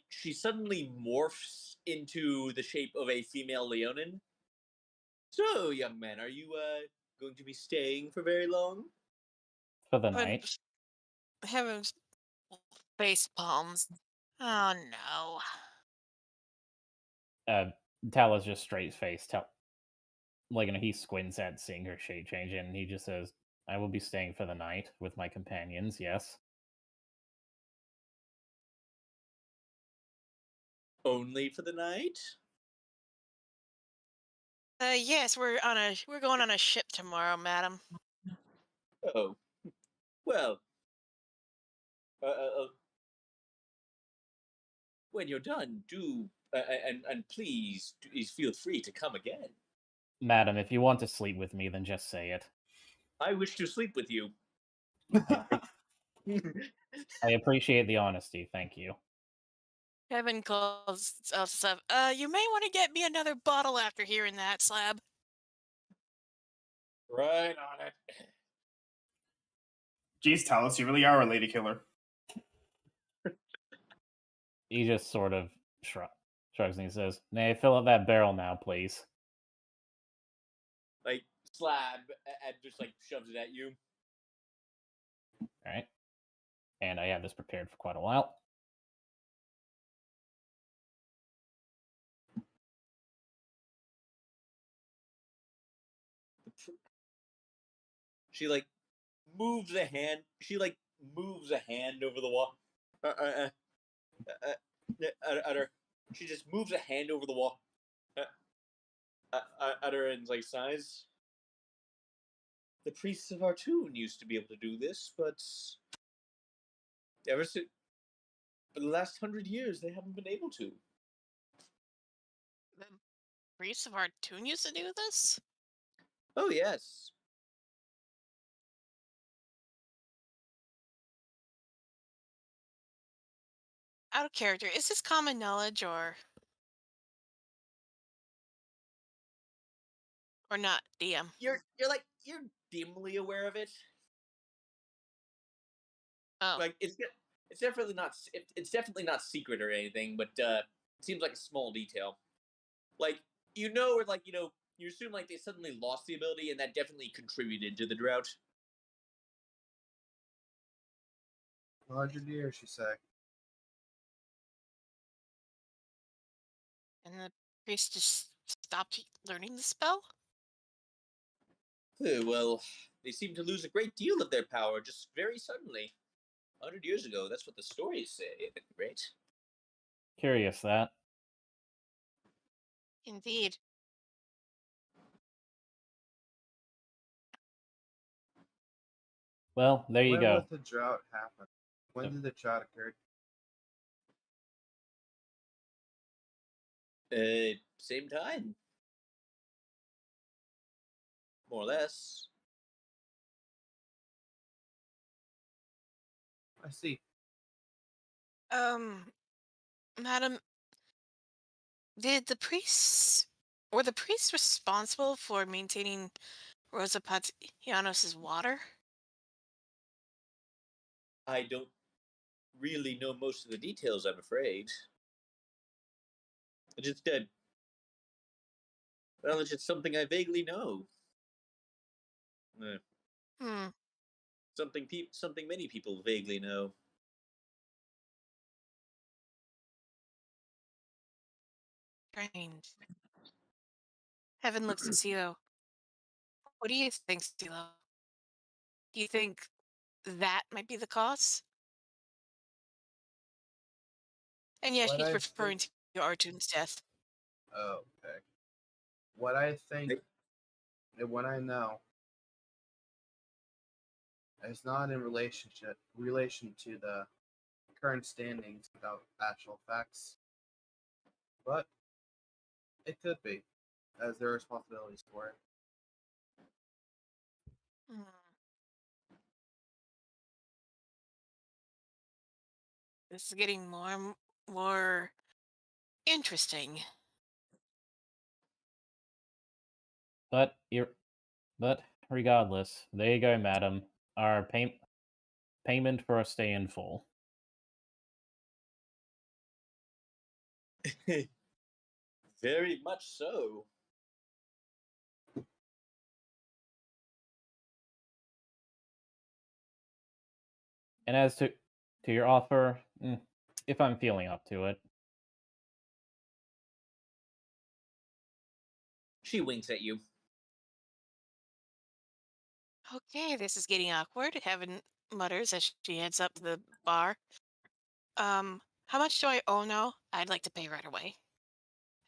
she suddenly morphs into the shape of a female Leonin. So, young man, are you going to be staying for very long? For the But night, heavens, face palms. Oh no. Tal's just straight face. Like, he squints at seeing her shape change, and he just says, "I will be staying for the night with my companions. Yes." Only for the night? Yes, we're going on a ship tomorrow, madam. Oh, well, uh, uh, uh, when you're done, do and please feel free to come again. Madam, if you want to sleep with me, then just say it. I wish to sleep with you. I appreciate the honesty. Thank you. Heaven calls us up. You may want to get me another bottle after hearing that, Slab. Right on it. Jeez, Talus, you really are a lady killer. He just sort of shrugs and he says, "May I fill up that barrel now, please?" Like Slab and just like shoves it at you. All right. And I have this prepared for quite a while. She like moves a hand. She like moves a hand over the wall. At her. She just moves a hand over the wall. At her and like sighs. The priests of Artoon used to be able to do this, but ever since for the last 100 years, they haven't been able to. The priests of Artoon used to do this? Oh yes, Out of character, is this common knowledge or not, DM? you're dimly aware of it. Oh, Like it's definitely not it's definitely not secret or anything, but it seems like a small detail. Like or like you assume like they suddenly lost the ability, and that definitely contributed to the drought. 100 years, she say. and the priest just stopped learning the spell? Well, they seem to lose a great deal of their power just very suddenly. 100 years ago, that's what the stories say, at any rate. Curious that. Indeed. Well, there you When go. was the drought happen? When did the drought occur? Same time. More or less. I see. Um, Madam, did the priests were the priests responsible for maintaining Rosa Patianos' water? I don't really know most of the details, I'm afraid. It's just well, it's just something I vaguely know. Uh, Hmm, something many people vaguely know. strange. Heaven looks at Silo. What do you think, Silo? Do you think that might be the cause? And yes, What he's I referring think. to Artun's death. Oh, okay. What I think and what I know is not in relation to the current standings without actual facts, but it could be, as there are responsibilities for it. Hmm. This is getting more interesting. But but regardless, there you go, madam. Our payment for a stay in full. Very much so. And as to your offer, if I'm feeling up to it, She winks at you. Okay, this is getting awkward. Heaven mutters as she heads up to the bar. How much do I owe now? I'd like to pay right away.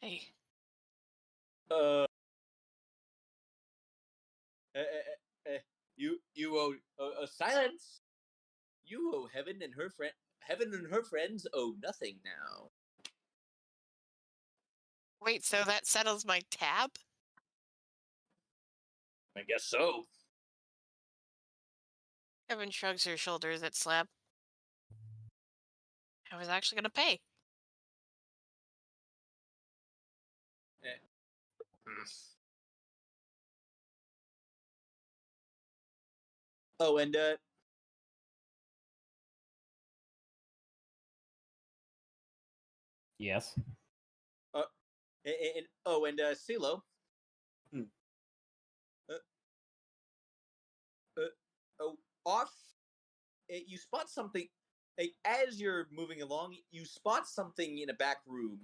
Hey, Uh, eh, eh, you owe silence. You owe Heaven and her friend. Heaven and her friends owe nothing now. wait, so that settles my tab? I guess so. Heaven shrugs her shoulders at Slab. I was actually going to pay. Hmm. Oh, and yes. Silo. Hmm. Uh, uh, oh, off. You spot something. As you're moving along, you spot something in a back room.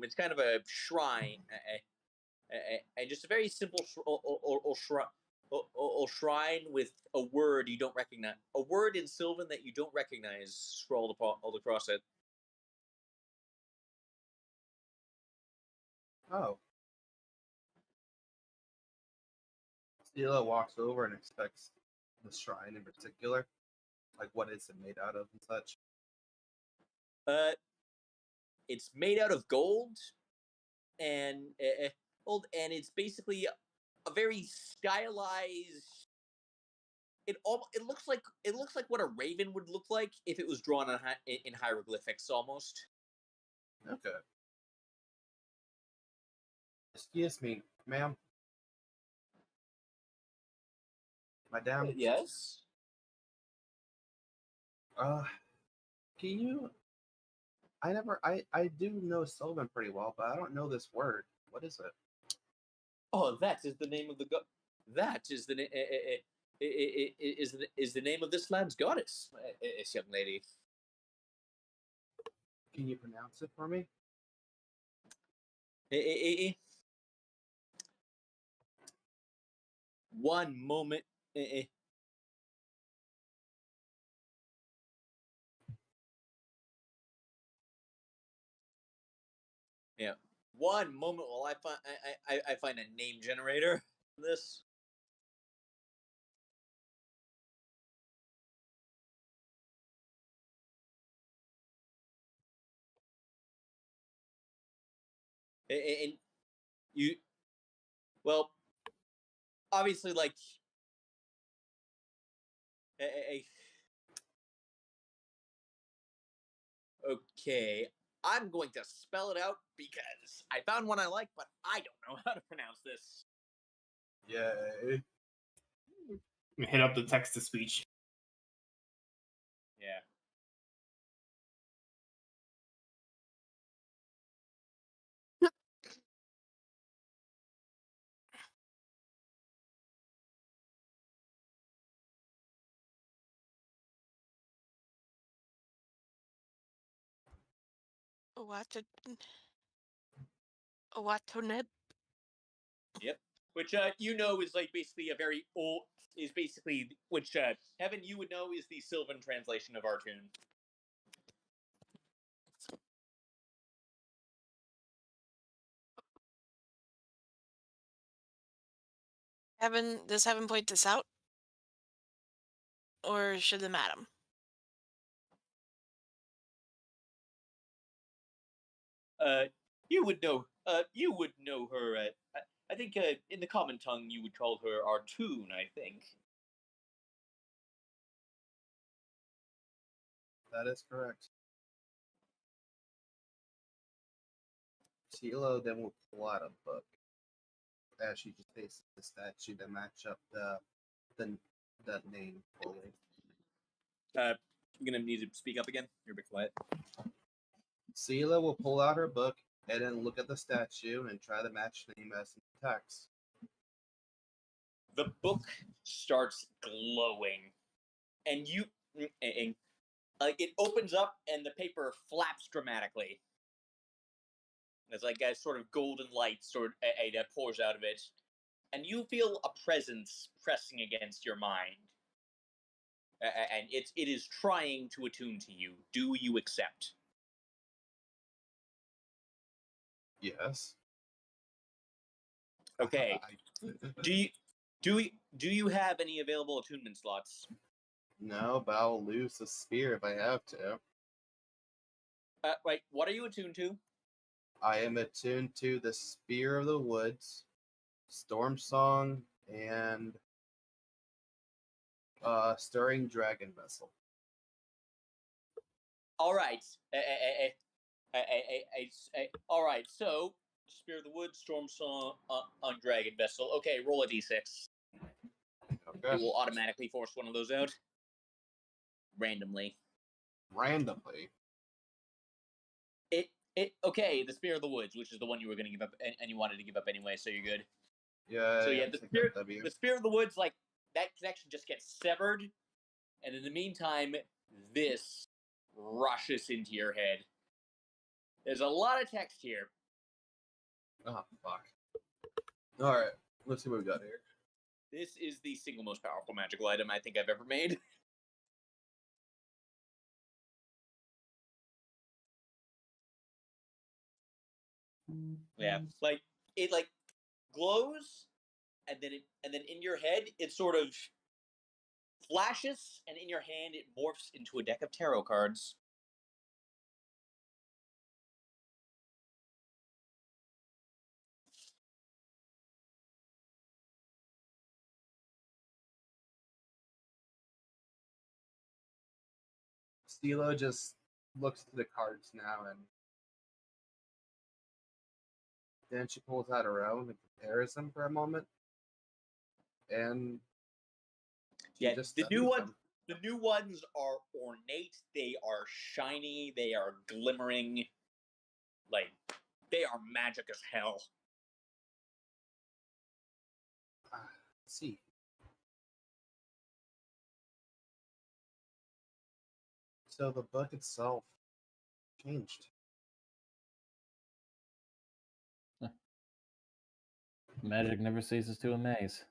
It's kind of a shrine, and just a very simple shrine with a word you don't recognize. A word in Sylvan that you don't recognize scrawled all across it. Oh. Stila walks over and inspects the shrine in particular. Like, what is it made out of and such? Uh, it's made out of gold, and and it's basically a very stylized. It looks like what a raven would look like if it was drawn in hieroglyphics almost. Okay. Excuse me, ma'am. Madame. Yes. Uh, can you? I do know Sylvan pretty well, but I don't know this word. What is it? Oh, that is the name of the god. That is the is the name of this land's goddess. This young lady. Can you pronounce it for me? Eh, eh, eh. One moment. Yeah. One moment while I find a name generator. This. And you, well, obviously, like, eh, eh, Okay, I'm going to spell it out because I found one I like, but I don't know how to pronounce this. Yay. Hit up the text to speech. Yeah. Watoneb. Yep. Which is like basically a very old is basically which Heaven you would know is the Sylvan translation of Artoon. Does Heaven point this out? Or should the madam? You would know. You would know her. I think in the common tongue you would call her Artoon. I think. That is correct. Sheila then will pull out a book as she just faces the statue to match up the name fully. I'm gonna need to speak up again. You're a bit quiet. Sheila will pull out her book and then look at the statue and try to match the name as in the text. The book starts glowing, and it opens up, and the paper flaps dramatically. There's like a sort of golden light that pours out of it, and you feel a presence pressing against your mind, and it is trying to attune to you. Do you accept? Yes. Okay. Do you have any available attunement slots? No, but I'll lose the spear if I have to. Right. What are you attuned to? I am attuned to the Spear of the Woods, Storm Song, and Stirring Dragon Vessel. All right. All right. So, Spear of the Woods, Storm Song, on Dragon Vessel. Okay, roll a d6. Okay. It will automatically force one of those out randomly. Randomly. Okay. The Spear of the Woods, which is the one you were going to give up, and you wanted to give up anyway, so you're good. Yeah. So yeah, the Spear of the Woods, like that connection just gets severed, and in the meantime, this rushes into your head. There's a lot of text here. Oh fuck. All right. Let's see what we got here. This is the single most powerful magical item I think I've ever made. Yeah, like it glows, and then in your head it sort of flashes, and in your hand it morphs into a deck of tarot cards. Stilo just looks at the cards now, and then she pulls out her own and compares them for a moment, and she just the new studies ones. them. The new ones are ornate. They are shiny. They are glimmering. Like they are magic as hell. Let's see. So the book itself changed. Magic never ceases to amaze.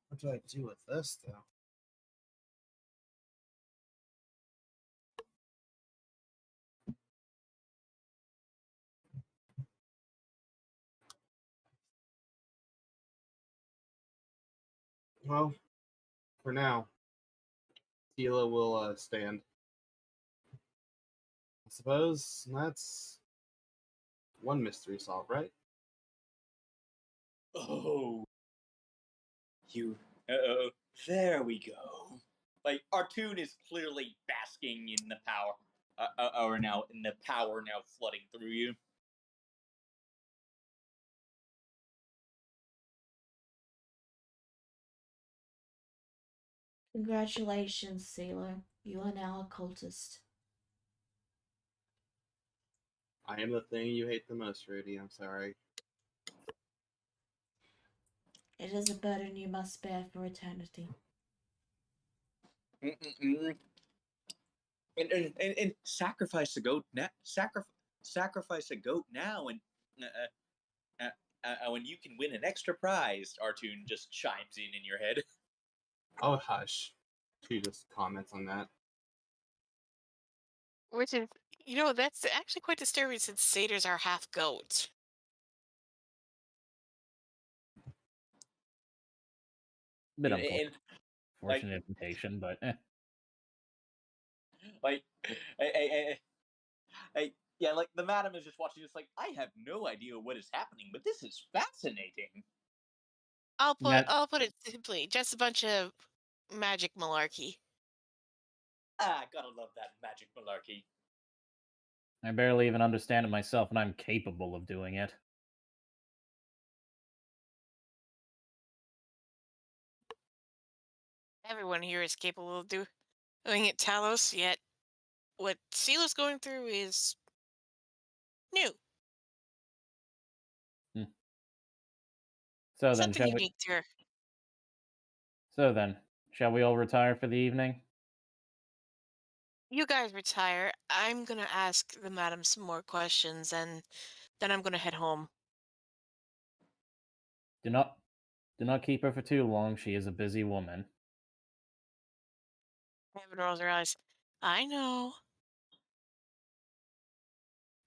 What do I do with this, though? Well, for now, Tila will stand. I suppose that's one mystery solved, right? Oh, you. There we go. Like Artoon is clearly basking in the power, or now in the power now flooding through you. Congratulations, Sailor. You are now a cultist. I am the thing you hate the most, Rudy. I'm sorry. It is a burden you must bear for eternity. Mm-mm-mm. And sacrifice a goat now. Sacrifice a goat now, and when you can win an extra prize. Artoon just chimes in your head. Oh, hush. She just comments on that. Which is, that's actually quite disturbing since satyrs are half goat. Bit And, unfortunate invitation, but like, yeah, like the madam is just watching. It's like I have no idea what is happening, but this is fascinating. I'll put it simply, just a bunch of magic malarkey. Gotta love that magic malarkey. I barely even understand it myself, and I'm capable of doing it. Everyone here is capable of doing it, Talos, yet what Seala's going through is new. So then, Something unique to her. So then, shall we all retire for the evening? You guys retire. I'm gonna ask the madam some more questions, and then I'm gonna head home. Do not keep her for too long. She is a busy woman. Evan rolls her eyes. I know.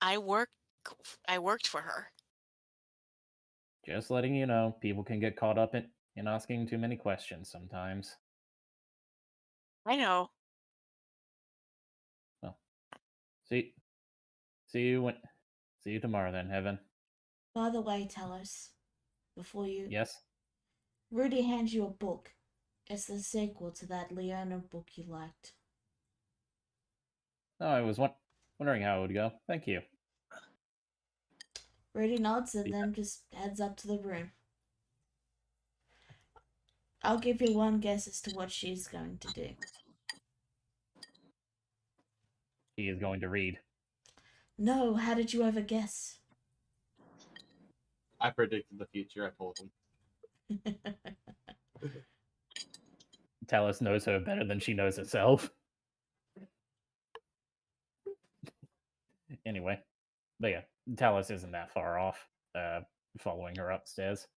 I worked for her. Just letting you know, people can get caught up in asking too many questions sometimes. I know. Well, see you tomorrow then, Heaven. By the way, Talos, before you... Yes? Rudy hands you a book. It's the sequel to that Leona book you liked. Oh, I was wondering how it would go. Thank you. Rudy nods and then just heads up to the room. I'll give you one guess as to what she's going to do. He is going to read. No, how did you ever guess? I predicted the future, I told him. Talos knows her better than she knows herself. Anyway, but yeah, Talos isn't that far off, following her upstairs.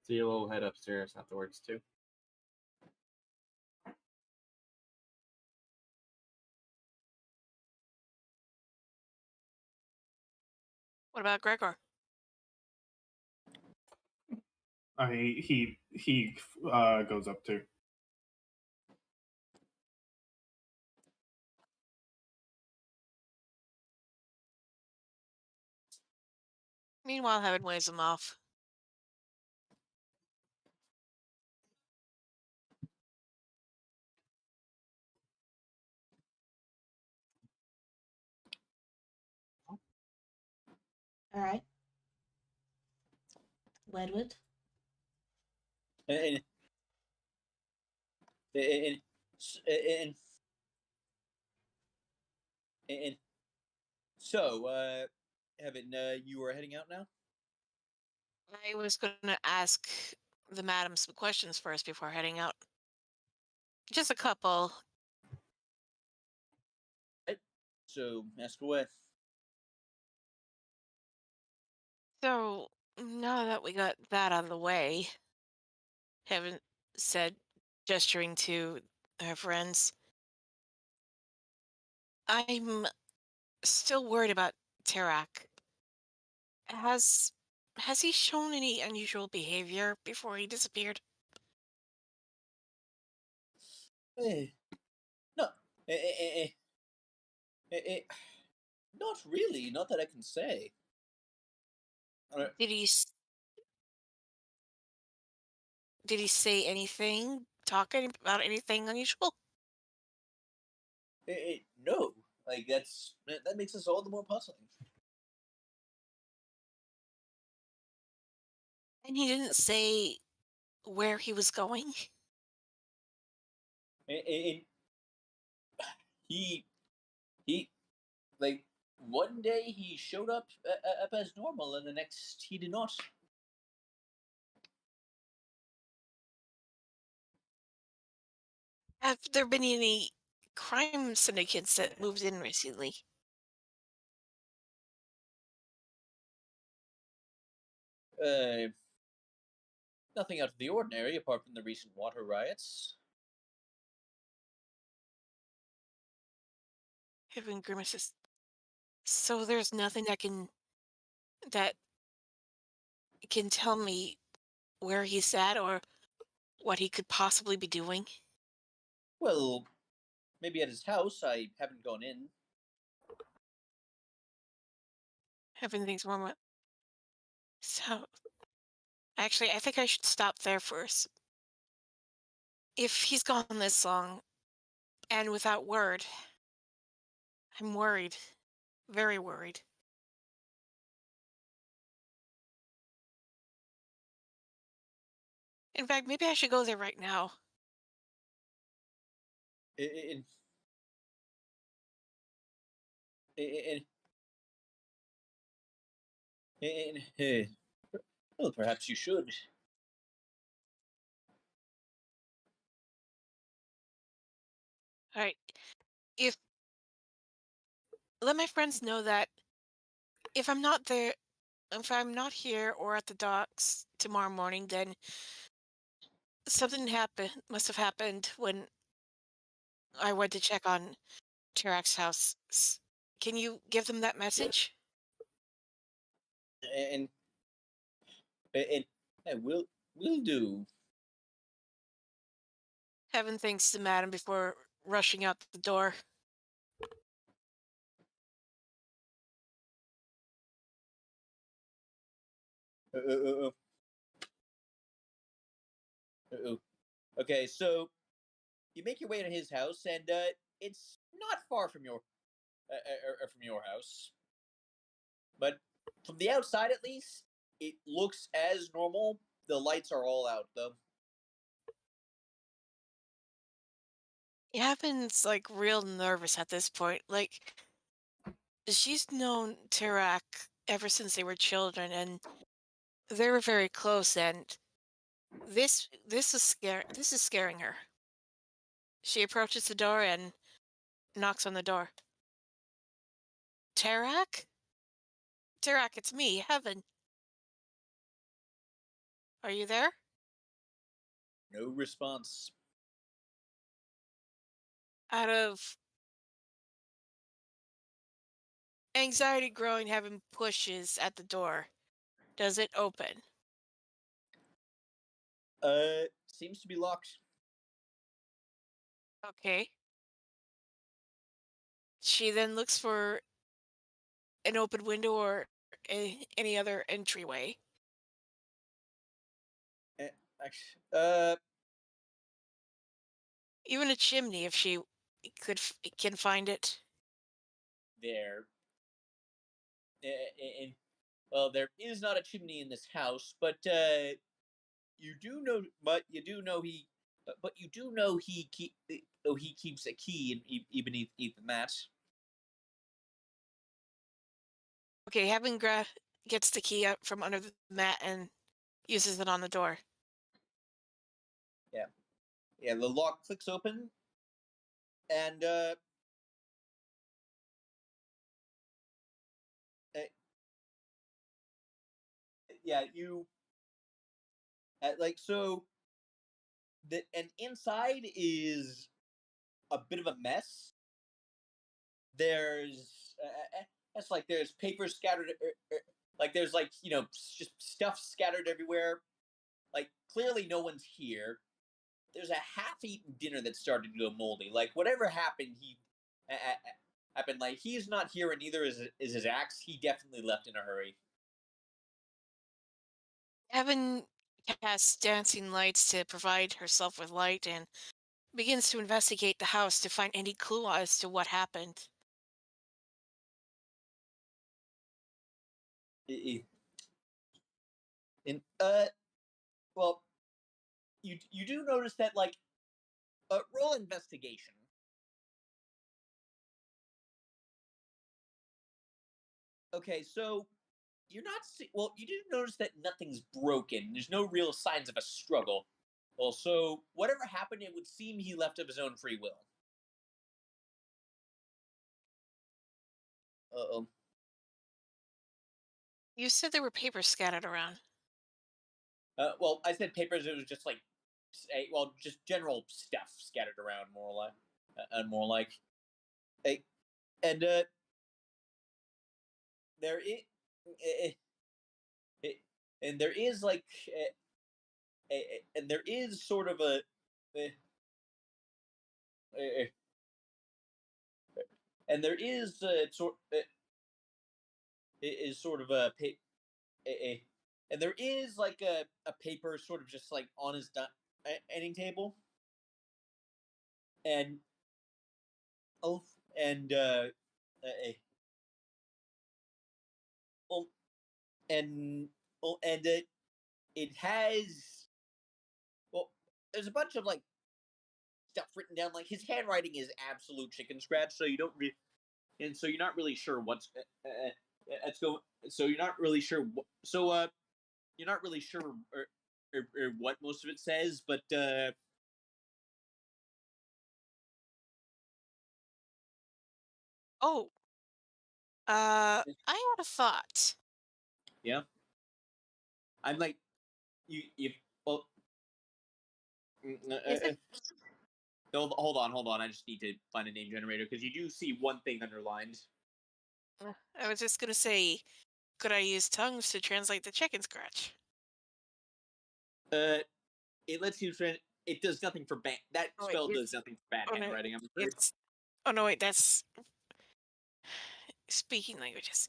So you'll head upstairs afterwards, too. What about Gregor? He goes up too. Meanwhile, Heaven waves him off. Alright. Wedwood? And and and, and so, Heaven, you are heading out now? I was gonna ask the madam some questions first before heading out. Just a couple. So, ask away. So, now that we got that out of the way, Heaven said, gesturing to her friends, I'm still worried about Tarak. Has has he shown any unusual behavior before he disappeared? Hey, no, Eh, eh, eh, eh, eh, not really, not that I can say. Did he did he say anything? Talk about anything unusual? No, like that makes this all the more puzzling. And he didn't say where he was going? And he he like one day he showed up as normal, and the next he did not. Have there been any crime syndicates that moved in recently? Uh, Nothing out of the ordinary apart from the recent water riots. Heaven grimaces. So there's nothing that can tell me where he's at or what he could possibly be doing. Well, maybe at his house. I haven't gone in. Heaven thinks one moment. So actually, I think I should stop there first. If he's gone this long and without word, I'm worried. Very worried. In fact, maybe I should go there right now. In, in, well, perhaps you should. All right. If Let my friends know that if I'm not there, if I'm not here or at the docks tomorrow morning, then something must have happened when I went to check on Tarak's house. Can you give them that message? And and, and will do. Heaven thanks to Madam before rushing out the door. Uh, uh, uh, Okay, so you make your way to his house, and it's not far from your house, but from the outside at least, it looks as normal. The lights are all out, though. Heaven's like real nervous at this point. Like she's known Tarak ever since they were children, and they were very close. And this is scaring her. She approaches the door and knocks on the door. Tarak? Tarak, it's me, Heaven. Are you there? No response. Out of anxiety growing, Heaven pushes at the door. Does it open? Seems to be locked. Okay. She then looks for an open window or any other entryway. Eh, Actually, Even a chimney if she can find it. there. And well, there is not a chimney in this house, but you do know, but you do know he keeps a key even even that. Okay, Heaven gets the key out from under the mat and uses it on the door. Yeah, the lock clicks open, and uh, yeah, you like so. And inside is a bit of a mess. There's that's like there's paper scattered, like there's like just stuff scattered everywhere. Like clearly no one's here. there's a half-eaten dinner that started to go moldy. Like whatever happened, happened. Like he's not here, and neither is his axe. He definitely left in a hurry. Heaven casts dancing lights to provide herself with light and begins to investigate the house to find any clue as to what happened. And well, you do notice that like roll investigation. Okay, so you're not well. You do notice that nothing's broken. There's no real signs of a struggle. Well, so whatever happened, it would seem he left of his own free will. Uh-oh. You said there were papers scattered around. Well, I said papers. It was just like, well, just general stuff scattered around, more or less, and more like, and there is, and there is like, and there is sort of a, and there is is sort of and there is like a paper sort of just like on his dining table, and oh, and oh, and oh, and it has well, there's a bunch of like stuff written down. Like his handwriting is absolute chicken scratch, so you don't and so you're not really sure what's let's go. So you're not really sure. You're not really sure or what most of it says, but Oh, I had a thought. yeah, I'm like you well. Is it? Hold on. I just need to find a name generator because you do see one thing underlined. I was just gonna say, could I use tongues to translate the chicken scratch? It lets you. It does nothing for bad. That Oh wait, spell does it's nothing for bad oh no, handwriting. I'm afraid. it's oh no wait, that's speaking languages.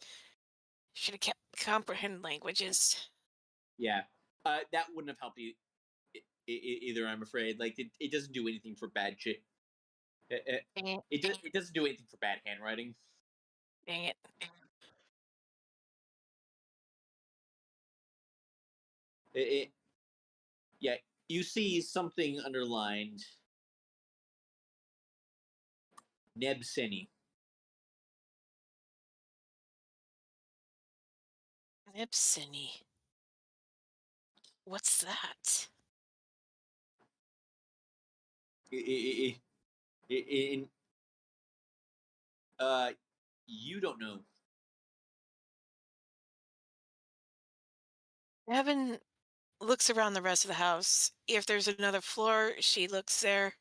Should have kept comprehend languages. Yeah, that wouldn't have helped you either. I'm afraid. Like it doesn't do anything for bad shit. Dang it! It doesn't do anything for bad handwriting. Dang it! It yeah. You see something underlined. Nebseni. Nipsiny. What's that? In you don't know. Evan looks around the rest of the house. If there's another floor, she looks there.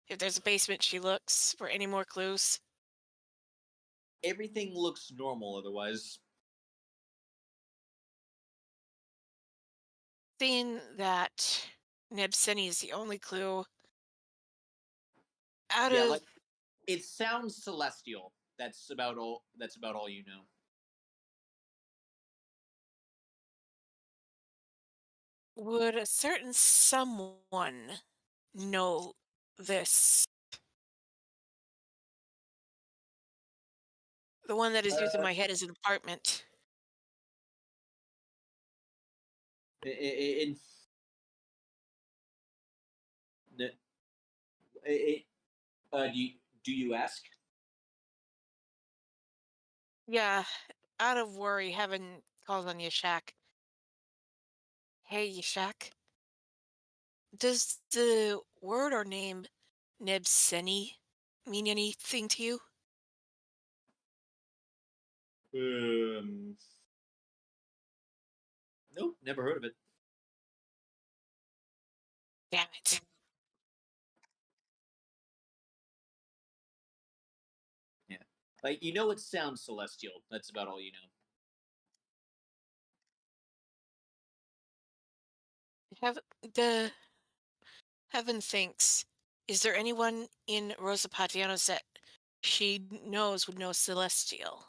If there's a basement, she looks for any more clues. Everything looks normal otherwise. Seeing that Nebseni is the only clue out Yeah, of like it sounds celestial. That's about all. That's about all you know. would a certain someone know this? The one that is using Uh, my head as an apartment. in, in do you ask? Yeah, out of worry, Heaven calls on Yashak. Hey, Yashak, does the word or name Nebseni mean anything to you? Um, nope, never heard of it. Damn it. Yeah, like you know, it sounds celestial. That's about all you know. Have the Heaven thinks, is there anyone in Rosa Padiano's that she knows would know Celestial?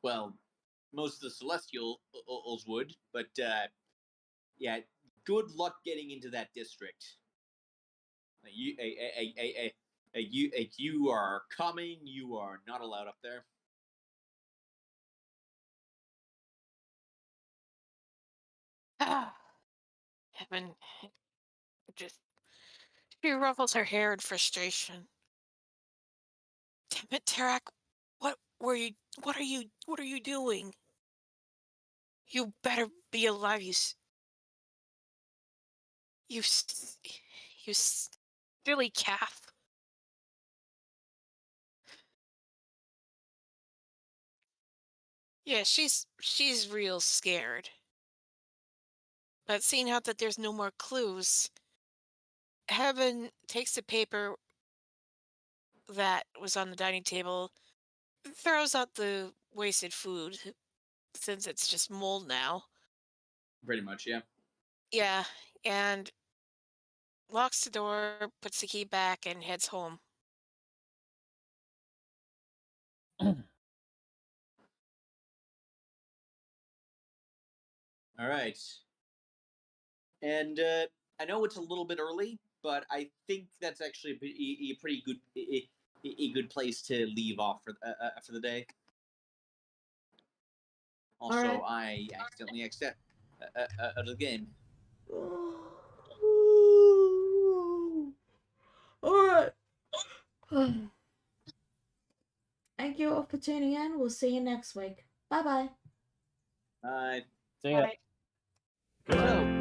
Well, most of the Celestials would, but yeah, good luck getting into that district. You are coming. You are not allowed up there. Heaven just she ruffles her hair in frustration. Damn it, Tarak, what are you doing? You better be alive, you silly calf. Yeah, she's real scared. But seeing out that there's no more clues, Heaven takes the paper that was on the dining table, throws out the wasted food, since it's just mold now. Pretty much, yeah. Yeah, and locks the door, puts the key back, and heads home. All right. And I know it's a little bit early, but I think that's actually a pretty good a good place to leave off for the day. Also, Alright. I accidentally exit out of the game. Alright. Thank you all for tuning in. We'll see you next week. Bye bye. Bye. See ya. Right. So,